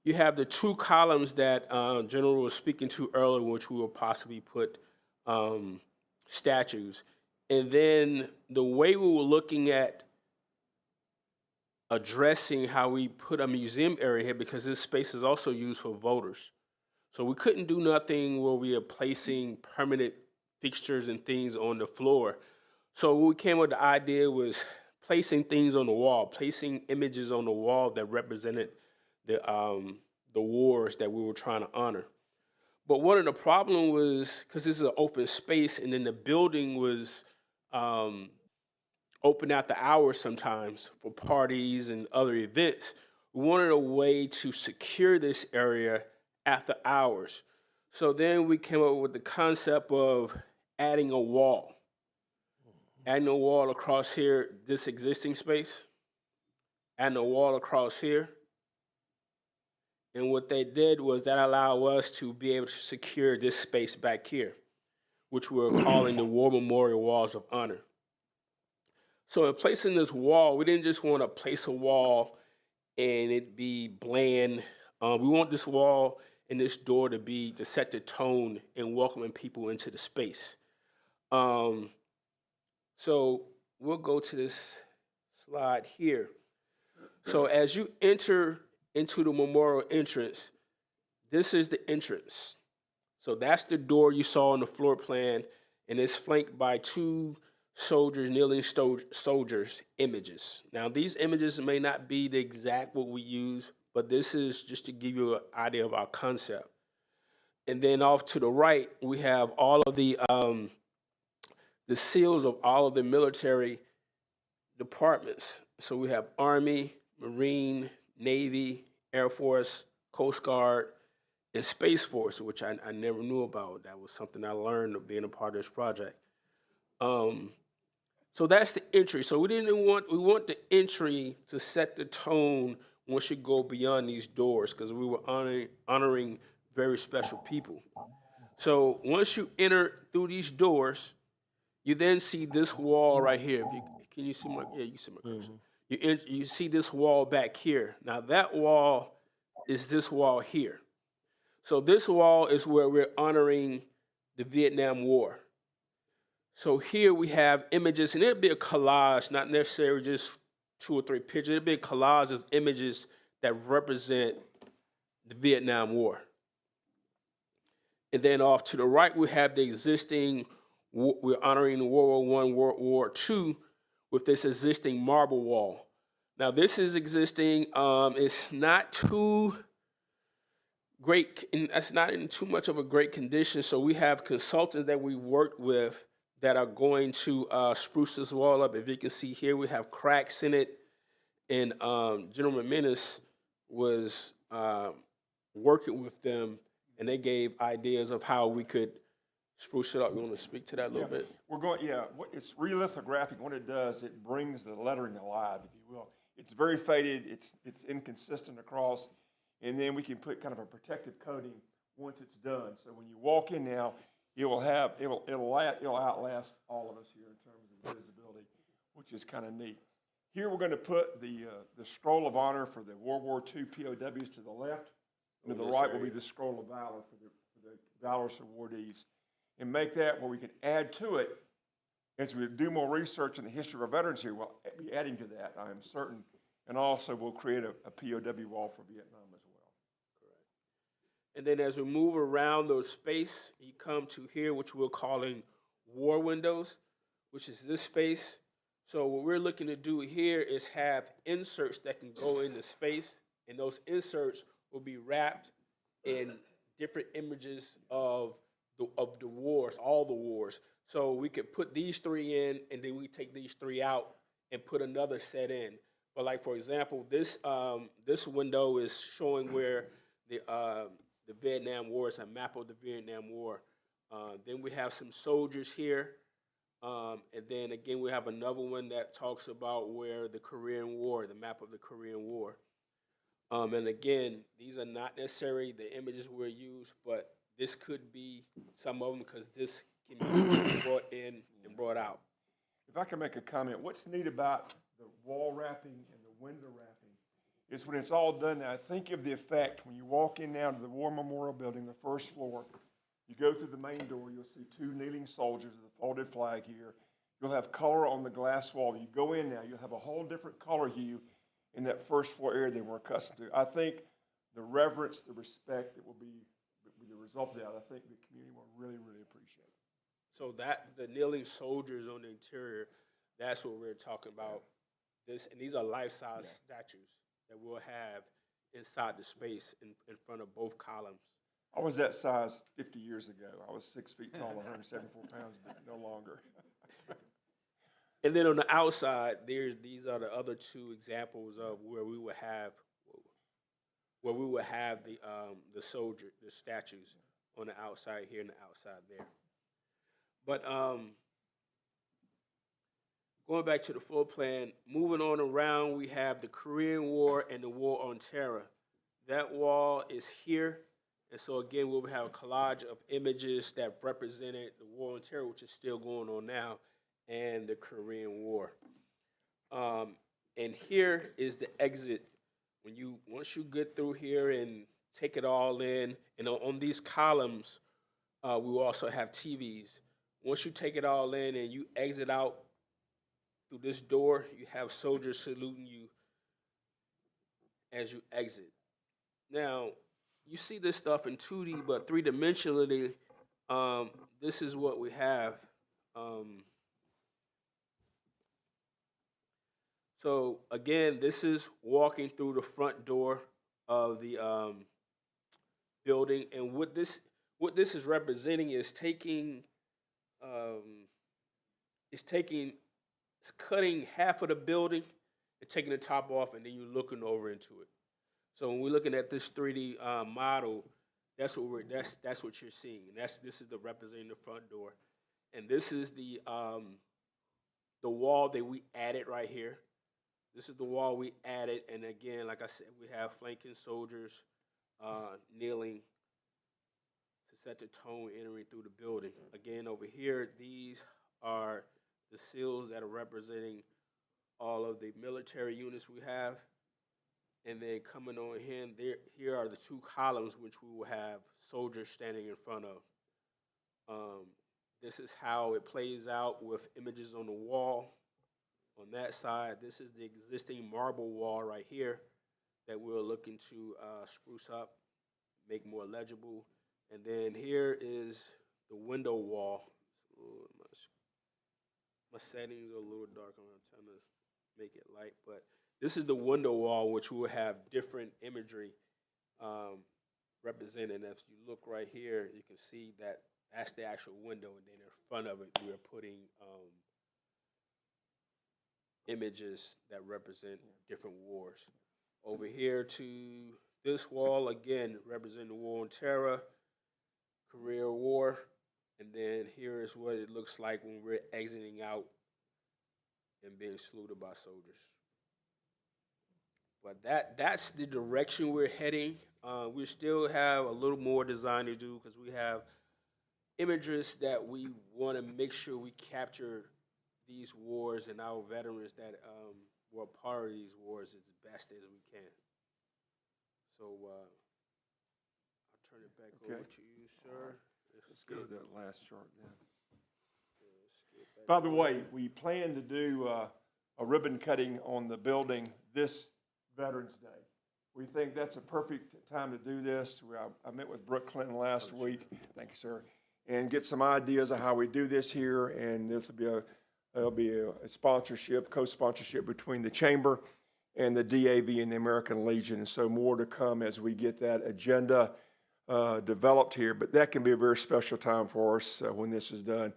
You have the two columns that General was speaking to earlier, which we will possibly put statues. And then the way we were looking at addressing how we put a museum area here, because this space is also used for voters. So we couldn't do nothing where we are placing permanent fixtures and things on the floor. So what we came with the idea was placing things on the wall, placing images on the wall that represented the wars that we were trying to honor. But one of the problems was, because this is an open space and then the building was open after hours sometimes for parties and other events, we wanted a way to secure this area after hours. So then we came up with the concept of adding a wall. Adding a wall across here, this existing space, adding a wall across here. And what they did was that allowed us to be able to secure this space back here, which we're calling the War Memorial Walls of Honor. So in placing this wall, we didn't just want to place a wall and it be bland. We want this wall and this door to set the tone in welcoming people into the space. So we'll go to this slide here. So as you enter into the memorial entrance, this is the entrance. So that's the door you saw on the floor plan, and it's flanked by two soldiers, kneeling soldiers images. Now these images may not be the exact what we use, but this is just to give you an idea of our concept. And then off to the right, we have all of the seals of all of the military departments. So we have Army, Marine, Navy, Air Force, Coast Guard, and Space Force, which I never knew about. That was something I learned of being a part of this project. So that's the entry. So we want the entry to set the tone once you go beyond these doors, because we were honoring very special people. So once you enter through these doors, you then see this wall right here. Can you see my? Yeah, you see my cursor. You see this wall back here. Now that wall is this wall here. So this wall is where we're honoring the Vietnam War. So here we have images, and it'll be a collage, not necessarily just 2 or 3 pictures. It'll be a collage of images that represent the Vietnam War. And then off to the right, we have the existing. We're honoring World War I, World War II with this existing marble wall. Now this is existing, it's not too great, and that's not in too much of a great condition. So we have consultants that we've worked with that are going to spruce this wall up. If you can see here, we have cracks in it, and General Menace was working with them, and they gave ideas of how we could spruce it up. You want to speak to that a little bit? We're going, it's relithographic. What it does, it brings the lettering alive, if you will. It's very faded, it's inconsistent across, and then we can put kind of a protective coating once it's done. So when you walk in now, it'll outlast all of us here in terms of visibility, which is kind of neat. Here we're going to put the scroll of honor for the World War II POWs to the left, and to the right will be the scroll of valor for the valorous awardees, and make that where we can add to it as we do more research in the history of our veterans here. We'll be adding to that, I am certain, and also we'll create a POW wall for Vietnam as well. And then as we move around those space, you come to here, which we're calling war windows, which is this space. So what we're looking to do here is have inserts that can go into space, and those inserts will be wrapped in different images of the wars, all the wars. So we could put these three in, and then we take these three out and put another set in. But like, for example, this window is showing where the Vietnam War is a map of the Vietnam War. Then we have some soldiers here. And then again, we have another one that talks about where the Korean War, the map of the Korean War. And again, these are not necessarily the images we're used, but this could be some of them because this can be brought in and brought out. If I can make a comment, what's neat about the wall wrapping and the window wrapping is when it's all done now, think of the effect when you walk in now to the War Memorial Building, the first floor. You go through the main door, you'll see two kneeling soldiers with a folded flag here. You'll have color on the glass wall. You go in now, you'll have a whole different color hue in that first floor area than we're accustomed to. I think the reverence, the respect that will be the result of that, I think the community will really, really appreciate. So that the kneeling soldiers on the interior, that's what we're talking about. This, and these are life-size statues that we'll have inside the space in front of both columns. I was that size 50 years ago. I was 6 feet tall, 174 pounds, but no longer. And then on the outside, these are the other two examples of where we would have the statues on the outside here and the outside there. But going back to the floor plan, moving on around, we have the Korean War and the War on Terror. That wall is here. And so again, we'll have a collage of images that represented the War on Terror, which is still going on now, and the Korean War. And here is the exit. Once you get through here and take it all in, and on these columns, we will also have TVs. Once you take it all in and you exit out through this door, you have soldiers saluting you as you exit. Now, you see this stuff in 2D, but three-dimensionally, this is what we have. So again, this is walking through the front door of the building, and what this is representing is cutting half of the building and taking the top off, and then you're looking over into it. So when we're looking at this 3D model, that's what you're seeing, and this is the representing the front door, and this is the wall that we added right here. This is the wall we added, and again, like I said, we have flanking soldiers kneeling to set the tone entering through the building. Again, over here, these are the seals that are representing all of the military units we have. And then coming on here are the two columns which we will have soldiers standing in front of. This is how it plays out with images on the wall. On that side, this is the existing marble wall right here that we're looking to spruce up, make more legible. And then here is the window wall. My settings are a little dark. I'm trying to make it light, but this is the window wall, which will have different imagery representing. If you look right here, you can see that that's the actual window, and then in front of it, we are putting images that represent different wars. Over here to this wall, again, representing the War on Terror, Korea War, and then here is what it looks like when we're exiting out and being saluted by soldiers. But that's the direction we're heading. We still have a little more design to do because we have images that we want to make sure we capture these wars and our veterans that were part of these wars as best as we can. So I'll turn it back over to you, sir. Let's go to that last chart then. By the way, we plan to do a ribbon cutting on the building this Veterans Day. We think that's a perfect time to do this. I met with Brooke Clinton last week, thank you, sir, and get some ideas of how we do this here. And this will be a sponsorship, co-sponsorship between the Chamber and the DAV and the American Legion. And so more to come as we get that agenda developed here. But that can be a very special time for us when this is done.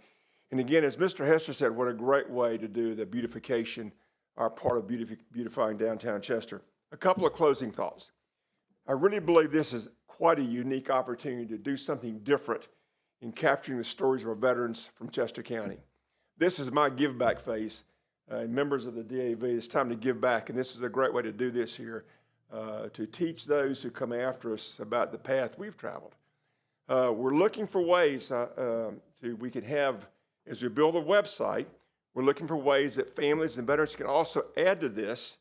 And again, as Mr. Hester said, what a great way to do the beautification, our part of beautifying downtown Chester. A couple of closing thoughts. I really believe this is quite a unique opportunity to do something different in capturing the stories of our veterans from Chester County. This is my give back phase. Members of the DAV, it's time to give back, and this is a great way to do this here, to teach those who come after us about the path we've traveled. We're looking for ways we can have, as we build a website, we're looking for ways that families and veterans can also add to this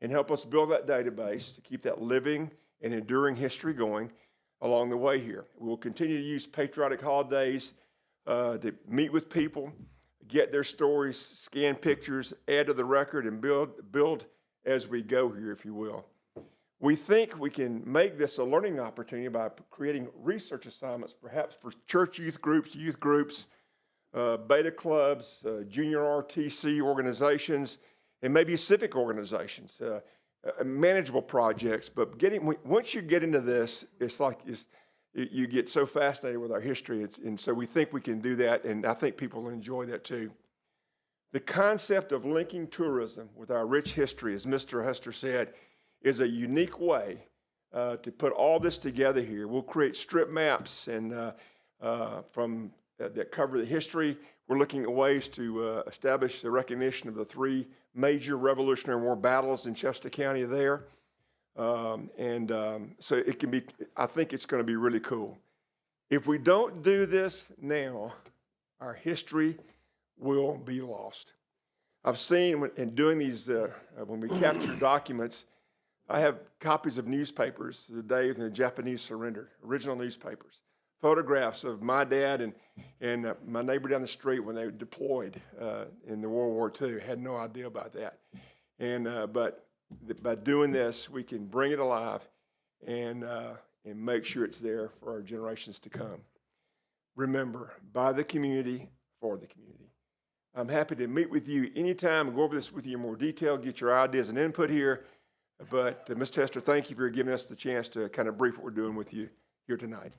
and help us build that database to keep that living and enduring history going along the way here. We will continue to use patriotic holidays to meet with people, get their stories, scan pictures, add to the record, and build as we go here, if you will. We think we can make this a learning opportunity by creating research assignments, perhaps for church youth groups, beta clubs, junior RTC organizations, and maybe civic organizations, manageable projects. But once you get into this, it's like you get so fascinated with our history, and so we think we can do that, and I think people will enjoy that too. The concept of linking tourism with our rich history, as Mr. Hester said, is a unique way to put all this together here. We'll create strip maps and that cover the history. We're looking at ways to establish the recognition of the 3 major Revolutionary War battles in Chester County there. So it can be, I think it's going to be really cool. If we don't do this now, our history will be lost. I've seen in doing these, when we capture documents, I have copies of newspapers the day the Japanese surrendered, original newspapers, photographs of my dad and my neighbor down the street when they deployed in the World War II. Had no idea about that. But by doing this, we can bring it alive and make sure it's there for our generations to come. Remember, by the community, for the community. I'm happy to meet with you anytime, go over this with you in more detail, get your ideas and input here. But Mr. Hester, thank you for giving us the chance to kind of brief what we're doing with you here tonight.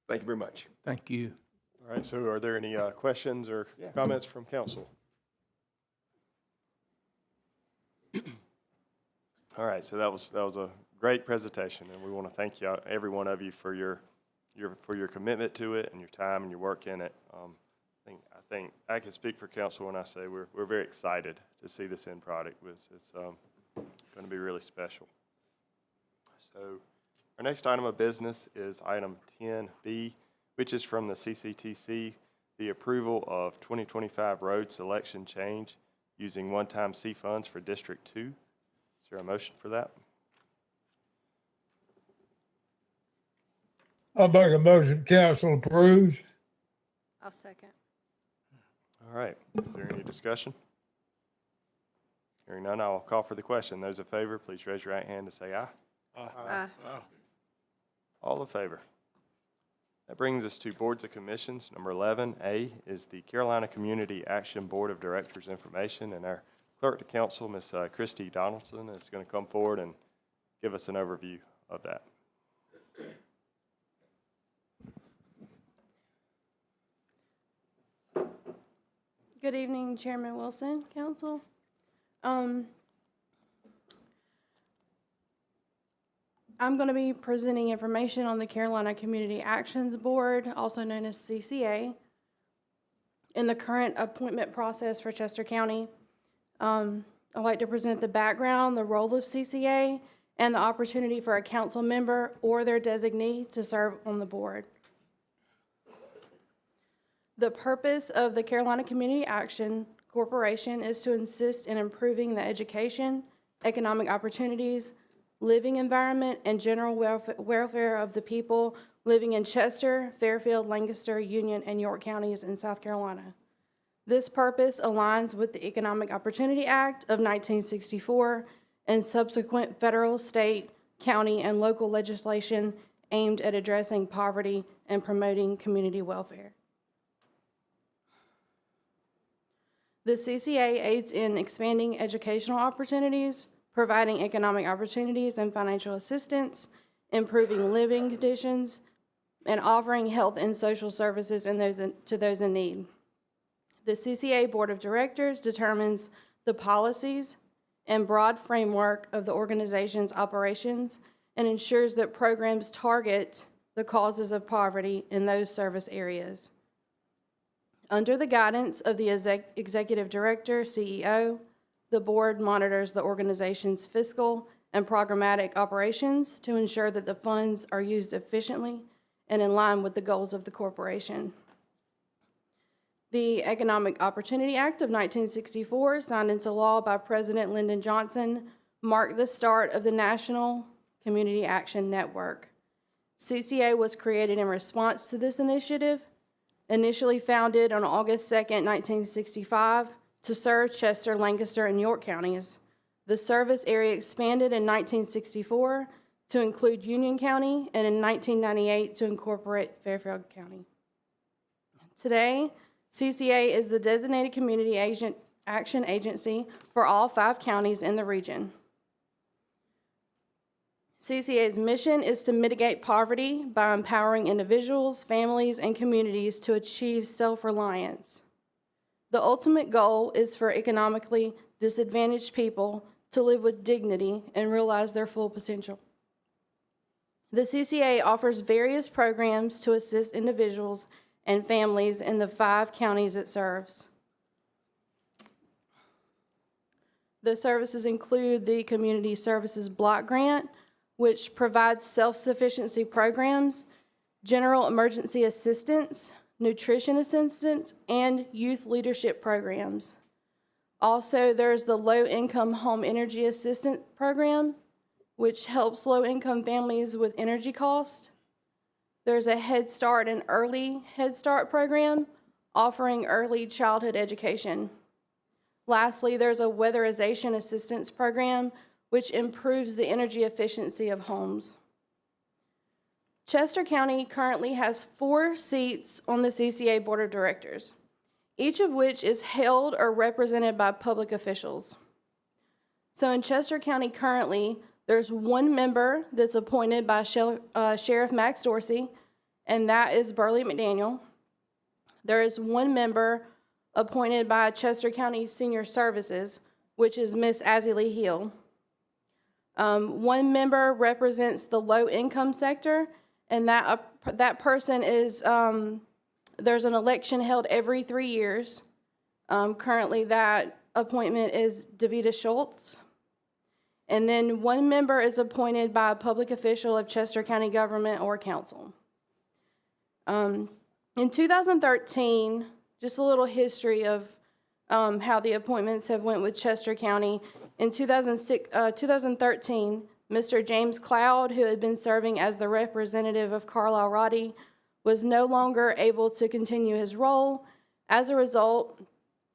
Thank you very much. Thank you. All right, so are there any questions or comments from council? All right, so that was a great presentation, and we want to thank you, every one of you, for your commitment to it and your time and your work in it. I think I can speak for council when I say we're very excited to see this end product. It's going to be really special. So our next item of business is item 10B, which is from the CCTC, the approval of 2025 road selection change using one-time C funds for District 2. Is there a motion for that? I'll make a motion, council approves. I'll second. All right, is there any discussion? Hearing none, I'll call for the question. Those in favor, please raise your right hand to say aye. Aye. All in favor. That brings us to boards and commissions. Number 11A is the Carolina Community Action Board of Directors information, and our clerk to council, Ms. Christy Donaldson, is going to come forward and give us an overview of that. Good evening, Chairman Wilson, Council. I'm going to be presenting information on the Carolina Community Actions Board, also known as CCA, in the current appointment process for Chester County. I'd like to present the background, the role of CCA, and the opportunity for a council member or their designee to serve on the board. The purpose of the Carolina Community Action Corporation is to assist in improving the education, economic opportunities, living environment, and general welfare of the people living in Chester, Fairfield, Lancaster, Union, and York counties in South Carolina. This purpose aligns with the Economic Opportunity Act of 1964 and subsequent federal, state, county, and local legislation aimed at addressing poverty and promoting community welfare. The CCA aids in expanding educational opportunities, providing economic opportunities and financial assistance, improving living conditions, and offering health and social services to those in need. The CCA Board of Directors determines the policies and broad framework of the organization's operations and ensures that programs target the causes of poverty in those service areas. Under the guidance of the Executive Director, CEO, the board monitors the organization's fiscal and programmatic operations to ensure that the funds are used efficiently and in line with the goals of the corporation. The Economic Opportunity Act of 1964, signed into law by President Lyndon Johnson, marked the start of the National Community Action Network. CCA was created in response to this initiative, initially founded on August 2nd, 1965, to serve Chester, Lancaster, and York counties. The service area expanded in 1964 to include Union County, and in 1998 to incorporate Fairfield County. Today, CCA is the designated community action agency for all 5 counties in the region. CCA's mission is to mitigate poverty by empowering individuals, families, and communities to achieve self-reliance. The ultimate goal is for economically disadvantaged people to live with dignity and realize their full potential. The CCA offers various programs to assist individuals and families in the 5 counties it serves. The services include the Community Services Block Grant, which provides self-sufficiency programs, general emergency assistance, nutrition assistance, and youth leadership programs. Also, there's the Low-Income Home Energy Assistance Program, which helps low-income families with energy costs. There's a Head Start and Early Head Start program offering early childhood education. Lastly, there's a Weatherization Assistance Program, which improves the energy efficiency of homes. Chester County currently has 4 seats on the CCA Board of Directors, each of which is held or represented by public officials. So in Chester County currently, there's 1 member that's appointed by Sheriff Max Dorsey, and that is Burley McDaniel. There is 1 member appointed by Chester County Senior Services, which is Miss Azzy Hill. 1 member represents the low-income sector, and that person is, there's an election held every 3 years. Currently, that appointment is Davita Schultz. And then 1 member is appointed by a public official of Chester County government or council. In 2013, just a little history of how the appointments have went with Chester County. In 2013, Mr. James Cloud, who had been serving as the representative of Carlisle Roddy, was no longer able to continue his role. As a result,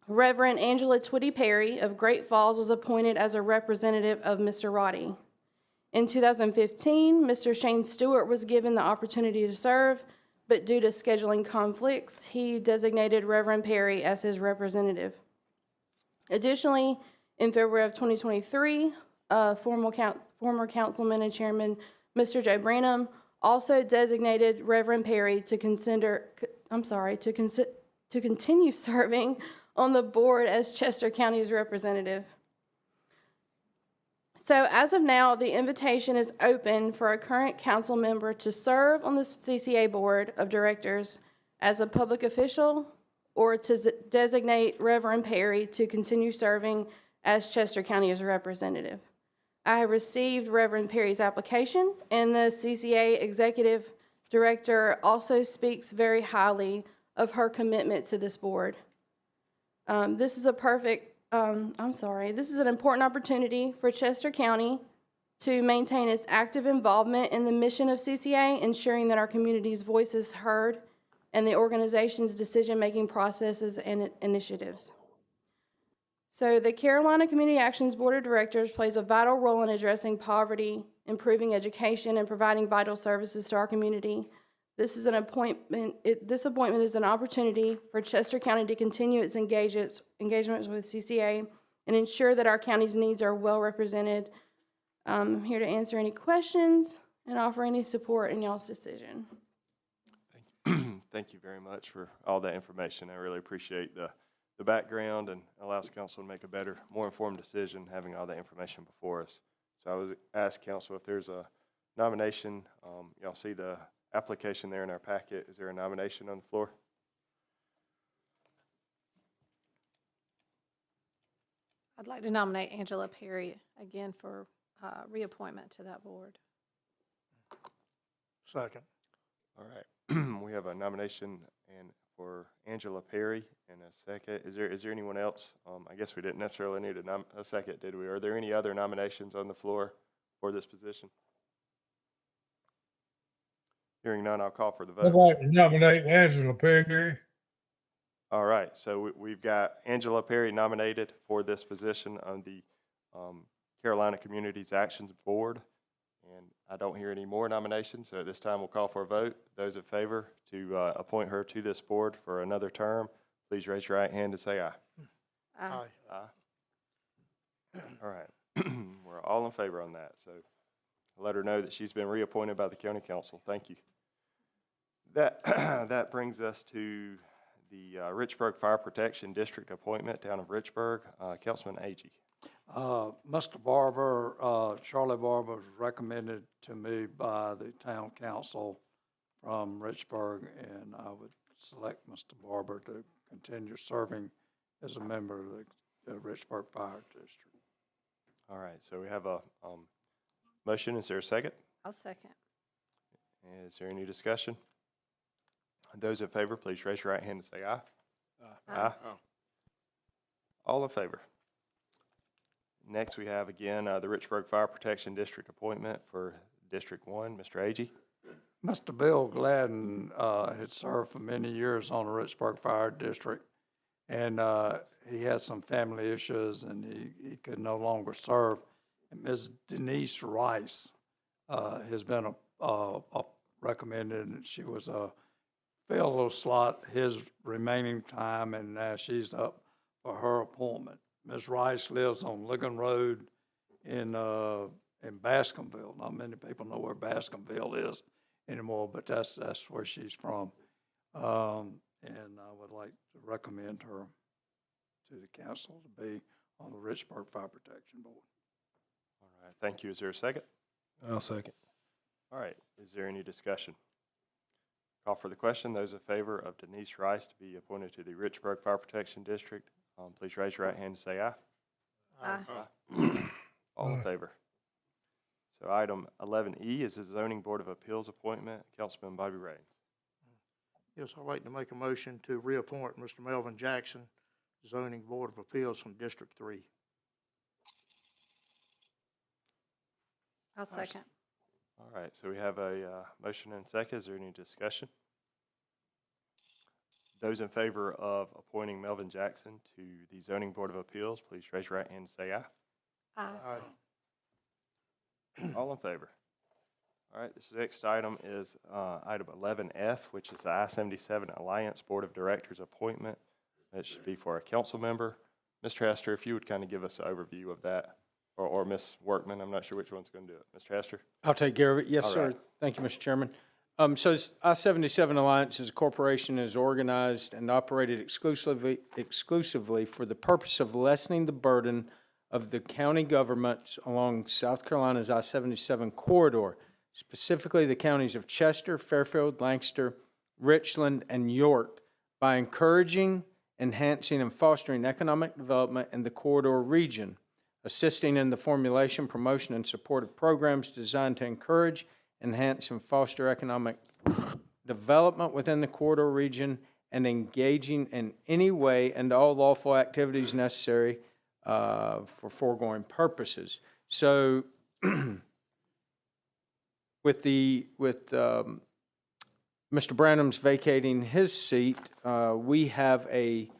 Reverend Angela Twitty Perry of Great Falls was appointed as a representative of Mr. Roddy. In 2015, Mr. Shane Stewart was given the opportunity to serve, but due to scheduling conflicts, he designated Reverend Perry as his representative. Additionally, in February of 2023, former councilman and chairman, Mr. Joe Branham, also designated Reverend Perry to continue serving on the board as Chester County's representative. So as of now, the invitation is open for a current council member to serve on the CCA Board of Directors as a public official or to designate Reverend Perry to continue serving as Chester County's representative. I have received Reverend Perry's application, and the CCA Executive Director also speaks very highly of her commitment to this board. This is an important opportunity for Chester County to maintain its active involvement in the mission of CCA, ensuring that our community's voice is heard and the organization's decision-making processes and initiatives. So the Carolina Community Actions Board of Directors plays a vital role in addressing poverty, improving education, and providing vital services to our community. This appointment is an opportunity for Chester County to continue its engagements with CCA and ensure that our county's needs are well represented. I'm here to answer any questions and offer any support in y'all's decision. Thank you very much for all that information. I really appreciate the background and allows council to make a better, more informed decision having all that information before us. So I was asked council if there's a nomination. Y'all see the application there in our packet. Is there a nomination on the floor? I'd like to nominate Angela Perry again for reappointment to that board. Second. All right. We have a nomination for Angela Perry and a second. Is there anyone else? I guess we didn't necessarily need a second, did we? Are there any other nominations on the floor for this position? Hearing none, I'll call for the I'd vote. like to nominate Angela Perry. All right, so we've got Angela Perry nominated for this position on the Carolina Communities Actions Board. And I don't hear any more nominations, so at this time we'll call for a vote. Those in favor to appoint her to this board for another term, please raise your right hand and say aye. Aye. Aye. All right, we're all in favor on that, so let her know that she's been reappointed by the county council. Thank you. That brings us to the Richburg Fire Protection District appointment, Town of Richburg. Councilman Agee. Mr. Barber, Charlie Barber was recommended to me by the town council from Richburg, and I would select Mr. Barber to continue serving as a member of the Richburg Fire District. All right, so we have a motion. Is there a second? I'll second. Is there any discussion? Those in favor, please raise your right hand and say aye. Aye. All in favor. Next, we have again the Richburg Fire Protection District appointment for District 1. Mr. Agee. Mr. Bill Gladden had served for many years on the Richburg Fire District, and he has some family issues, and he could no longer serve. And Ms. Denise Rice has been recommended, and she was filled a little slot his remaining time, and now she's up for her appointment. Ms. Rice lives on Ligon Road in Bascomville. Not many people know where Bascomville is anymore, but that's where she's from. And I would like to recommend her to the council to be on the Richburg Fire Protection Board. All right, thank you. Is there a second? I'll second. All right, is there any discussion? Call for the question. Those in favor of Denise Rice to be appointed to the Richburg Fire Protection District, please raise your right hand and say aye. Aye. All in favor. So item 11E is the Zoning Board of Appeals appointment. Councilman Bobby Raines. Yes, I'd like to make a motion to reappoint Mr. Melvin Jackson, Zoning Board of Appeals from District 3. I'll second. All right, so we have a motion and second. Is there any discussion? Those in favor of appointing Melvin Jackson to the Zoning Board of Appeals, please raise your right hand and say aye. Aye. All in favor. All right, this next item is item 11F, which is the I-77 Alliance Board of Directors appointment. That should be for a council member. Mr. Hester, if you would kind of give us an overview of that, or Ms. Workman, I'm not sure which one's going to do it. Mr. Hester? I'll take care of it. Yes, All sir. right. Thank you, Mr. Chairman. So I-77 Alliance as a corporation is organized and operated exclusively for the purpose of lessening the burden of the county governments along South Carolina's I-77 corridor, specifically the counties of Chester, Fairfield, Lancaster, Richland, and York, by encouraging, enhancing, and fostering economic development in the corridor region, assisting in the formulation, promotion, and support of programs designed to encourage, enhance, and foster economic development within the corridor region, and engaging in any way and all lawful activities necessary for foregoing purposes. So, with Mr. Branham's vacating his seat, we have a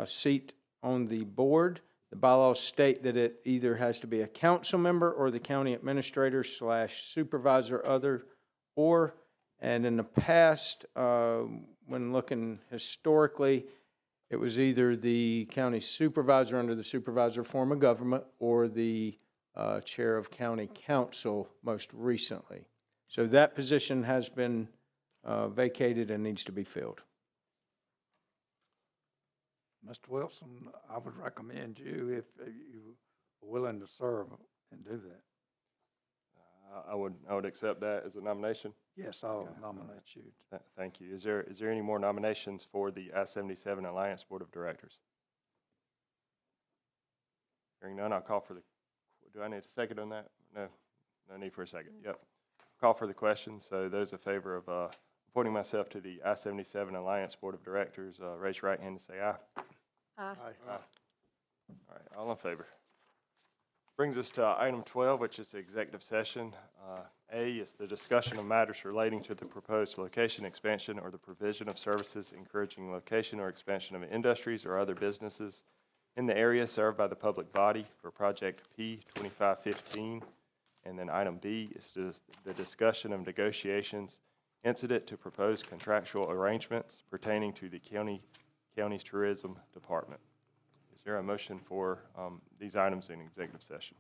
seat on the board. The bylaws state that it either has to be a council member or the county administrator / supervisor, and in the past, when looking historically, it was either the county supervisor under the supervisor form of government or the chair of county council most recently. So that position has been vacated and needs to be filled. Mr. Wilson, I would recommend you if you are willing to serve and do that. I would accept that as a nomination. Yes, I'll nominate you. Thank you. Is there any more nominations for the I-77 Alliance Board of Directors? Hearing none, I'll call for the, do I need a second on that? No need for a second. Yep. Call for the question. So those in favor of appointing myself to the I-77 Alliance Board of Directors, raise your right hand and say aye. Aye. All right, all in favor. Brings us to item 12, which is the executive session. A is the discussion of matters relating to the proposed location expansion or the provision of services encouraging location or expansion of industries or other businesses in the area served by the public body for Project P2515. And then item B is the discussion of negotiations incident to proposed contractual arrangements pertaining to the county's tourism department. Is there a motion for these items in executive session?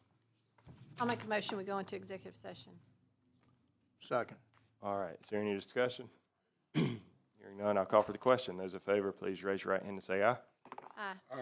I'll make a motion, we go into executive session. Second. All right, is there any discussion? Hearing none, I'll call for the question. Those in favor, please raise your right hand and say aye. Aye.